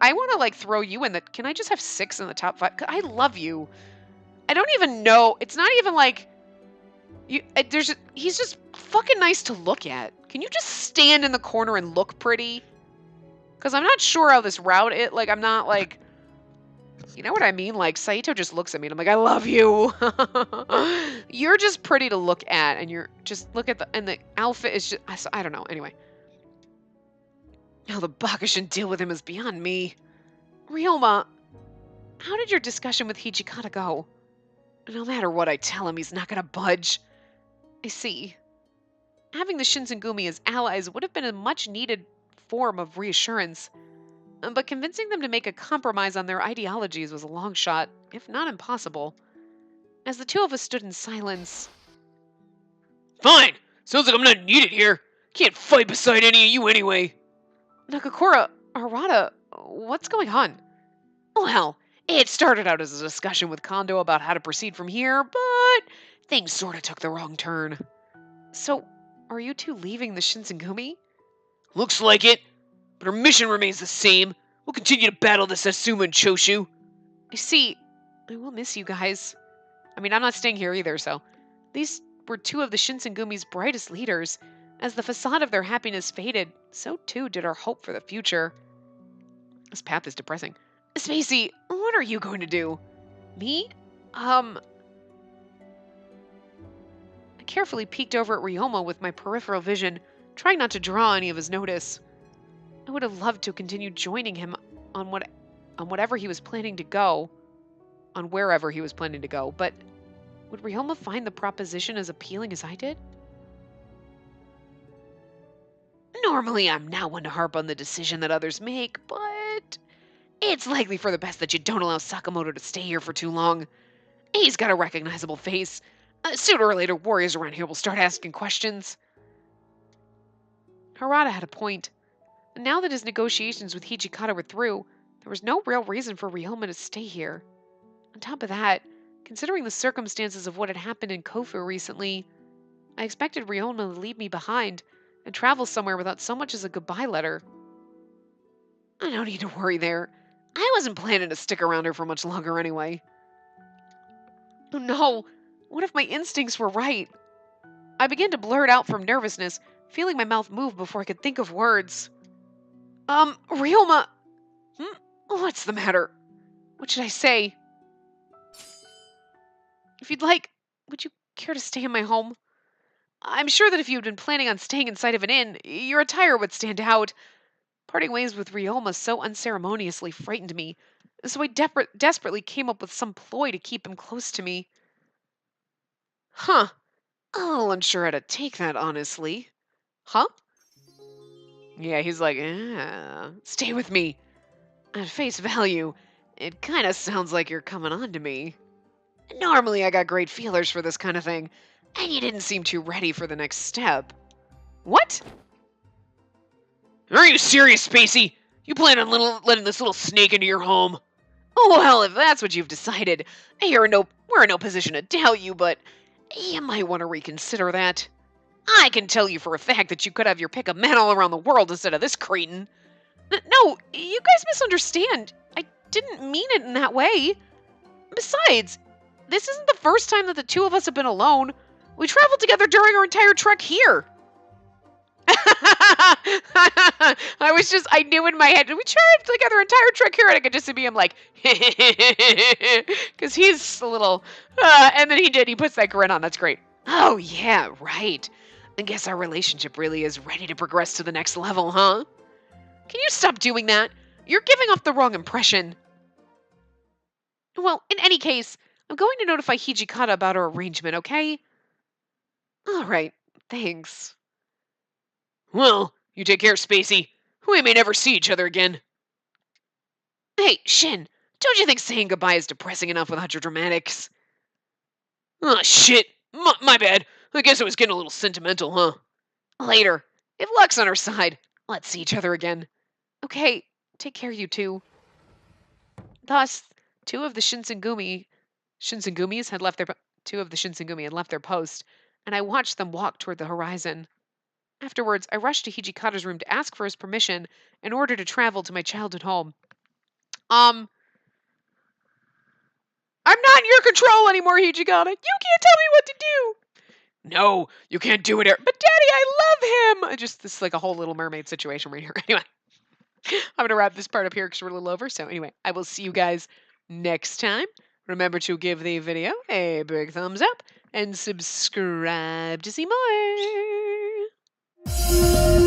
I want to, like, throw you in that. Can I just have 6 in the top 5? I love you. I don't even know. It's not even, like... he's just fucking nice to look at. Can you just stand in the corner and look pretty? Because I'm not sure how this route I'm not like... You know what I mean? Like, Saito just looks at me and I'm like, I love you. You're just pretty to look at, and you're just look at and the outfit is just, I don't know. Anyway. How the Bakushin deal with him is beyond me. Ryoma, how did your discussion with Hijikata go? No matter what I tell him, he's not gonna budge. I see. Having the Shinsengumi as allies would have been a much needed form of reassurance. But convincing them to make a compromise on their ideologies was a long shot, if not impossible. As the two of us stood in silence. Fine! Sounds like I'm not needed here. Can't fight beside any of you anyway. Nakakura, Harada, what's going on? Well, it started out as a discussion with Kondo about how to proceed from here, but things sort of took the wrong turn. So, are you two leaving the Shinsengumi? Looks like it. But our mission remains the same. We'll continue to battle the Satsuma and Choshu. I see. I will miss you guys. I mean, I'm not staying here either, so. These were two of the Shinsengumi's brightest leaders. As the facade of their happiness faded, so too did our hope for the future. This path is depressing. Spacey, what are you going to do? Me? I carefully peeked over at Ryoma with my peripheral vision, trying not to draw any of his notice. I would have loved to continue joining him on whatever he was planning to go, on wherever he was planning to go, but would Ryoma find the proposition as appealing as I did? Normally, I'm not one to harp on the decision that others make, but it's likely for the best that you don't allow Sakamoto to stay here for too long. He's got a recognizable face. Sooner or later, warriors around here will start asking questions. Harada had a point. Now that his negotiations with Hijikata were through, there was no real reason for Ryoma to stay here. On top of that, considering the circumstances of what had happened in Kofu recently, I expected Ryoma to leave me behind and travel somewhere without so much as a goodbye letter. I don't need to worry there. I wasn't planning to stick around here for much longer anyway. Oh no, what if my instincts were right? I began to blurt out from nervousness, feeling my mouth move before I could think of words. Ryoma! What's the matter? What should I say? If you'd like, would you care to stay in my home? I'm sure that if you'd been planning on staying inside of an inn, your attire would stand out. Parting ways with Ryoma so unceremoniously frightened me, so I desperately came up with some ploy to keep him close to me. Huh. A little unsure how to take that, honestly. Huh? Yeah, he's like, stay with me. At face value, it kind of sounds like you're coming on to me. Normally, I got great feelers for this kind of thing, and you didn't seem too ready for the next step. What? Are you serious, Spacey? You plan on letting this little snake into your home? Well, if that's what you've decided, we're in no position to tell you, but you might want to reconsider that. I can tell you for a fact that you could have your pick of men all around the world instead of this cretin. No, you guys misunderstand. I didn't mean it in that way. Besides, this isn't the first time that the two of us have been alone. We traveled together during our entire trek here. I knew in my head, we traveled together our entire trek here, and I could just see him like, because he's a little, and then he puts that grin on, that's great. Oh, yeah, right. I guess our relationship really is ready to progress to the next level, huh? Can you stop doing that? You're giving off the wrong impression. Well, in any case, I'm going to notify Hijikata about our arrangement, okay? All right, thanks. Well, you take care, Spacey. We may never see each other again. Hey, Shin, don't you think saying goodbye is depressing enough without your dramatics? Oh, shit. My bad. I guess I was getting a little sentimental, huh? Later. If luck's on our side, let's see each other again. Okay, take care, you two. Thus, two of the Shinsengumi had left their post, and I watched them walk toward the horizon. Afterwards, I rushed to Hijikata's room to ask for his permission in order to travel to my childhood home. I'm not in your control anymore, Hijikata. You can't tell me what to do. No, you can't do it. But Daddy, I love him. This is like a whole Little Mermaid situation right here. Anyway, I'm going to wrap this part up here because we're a little over. So anyway, I will see you guys Next time, remember to give the video a big thumbs up and subscribe to see more.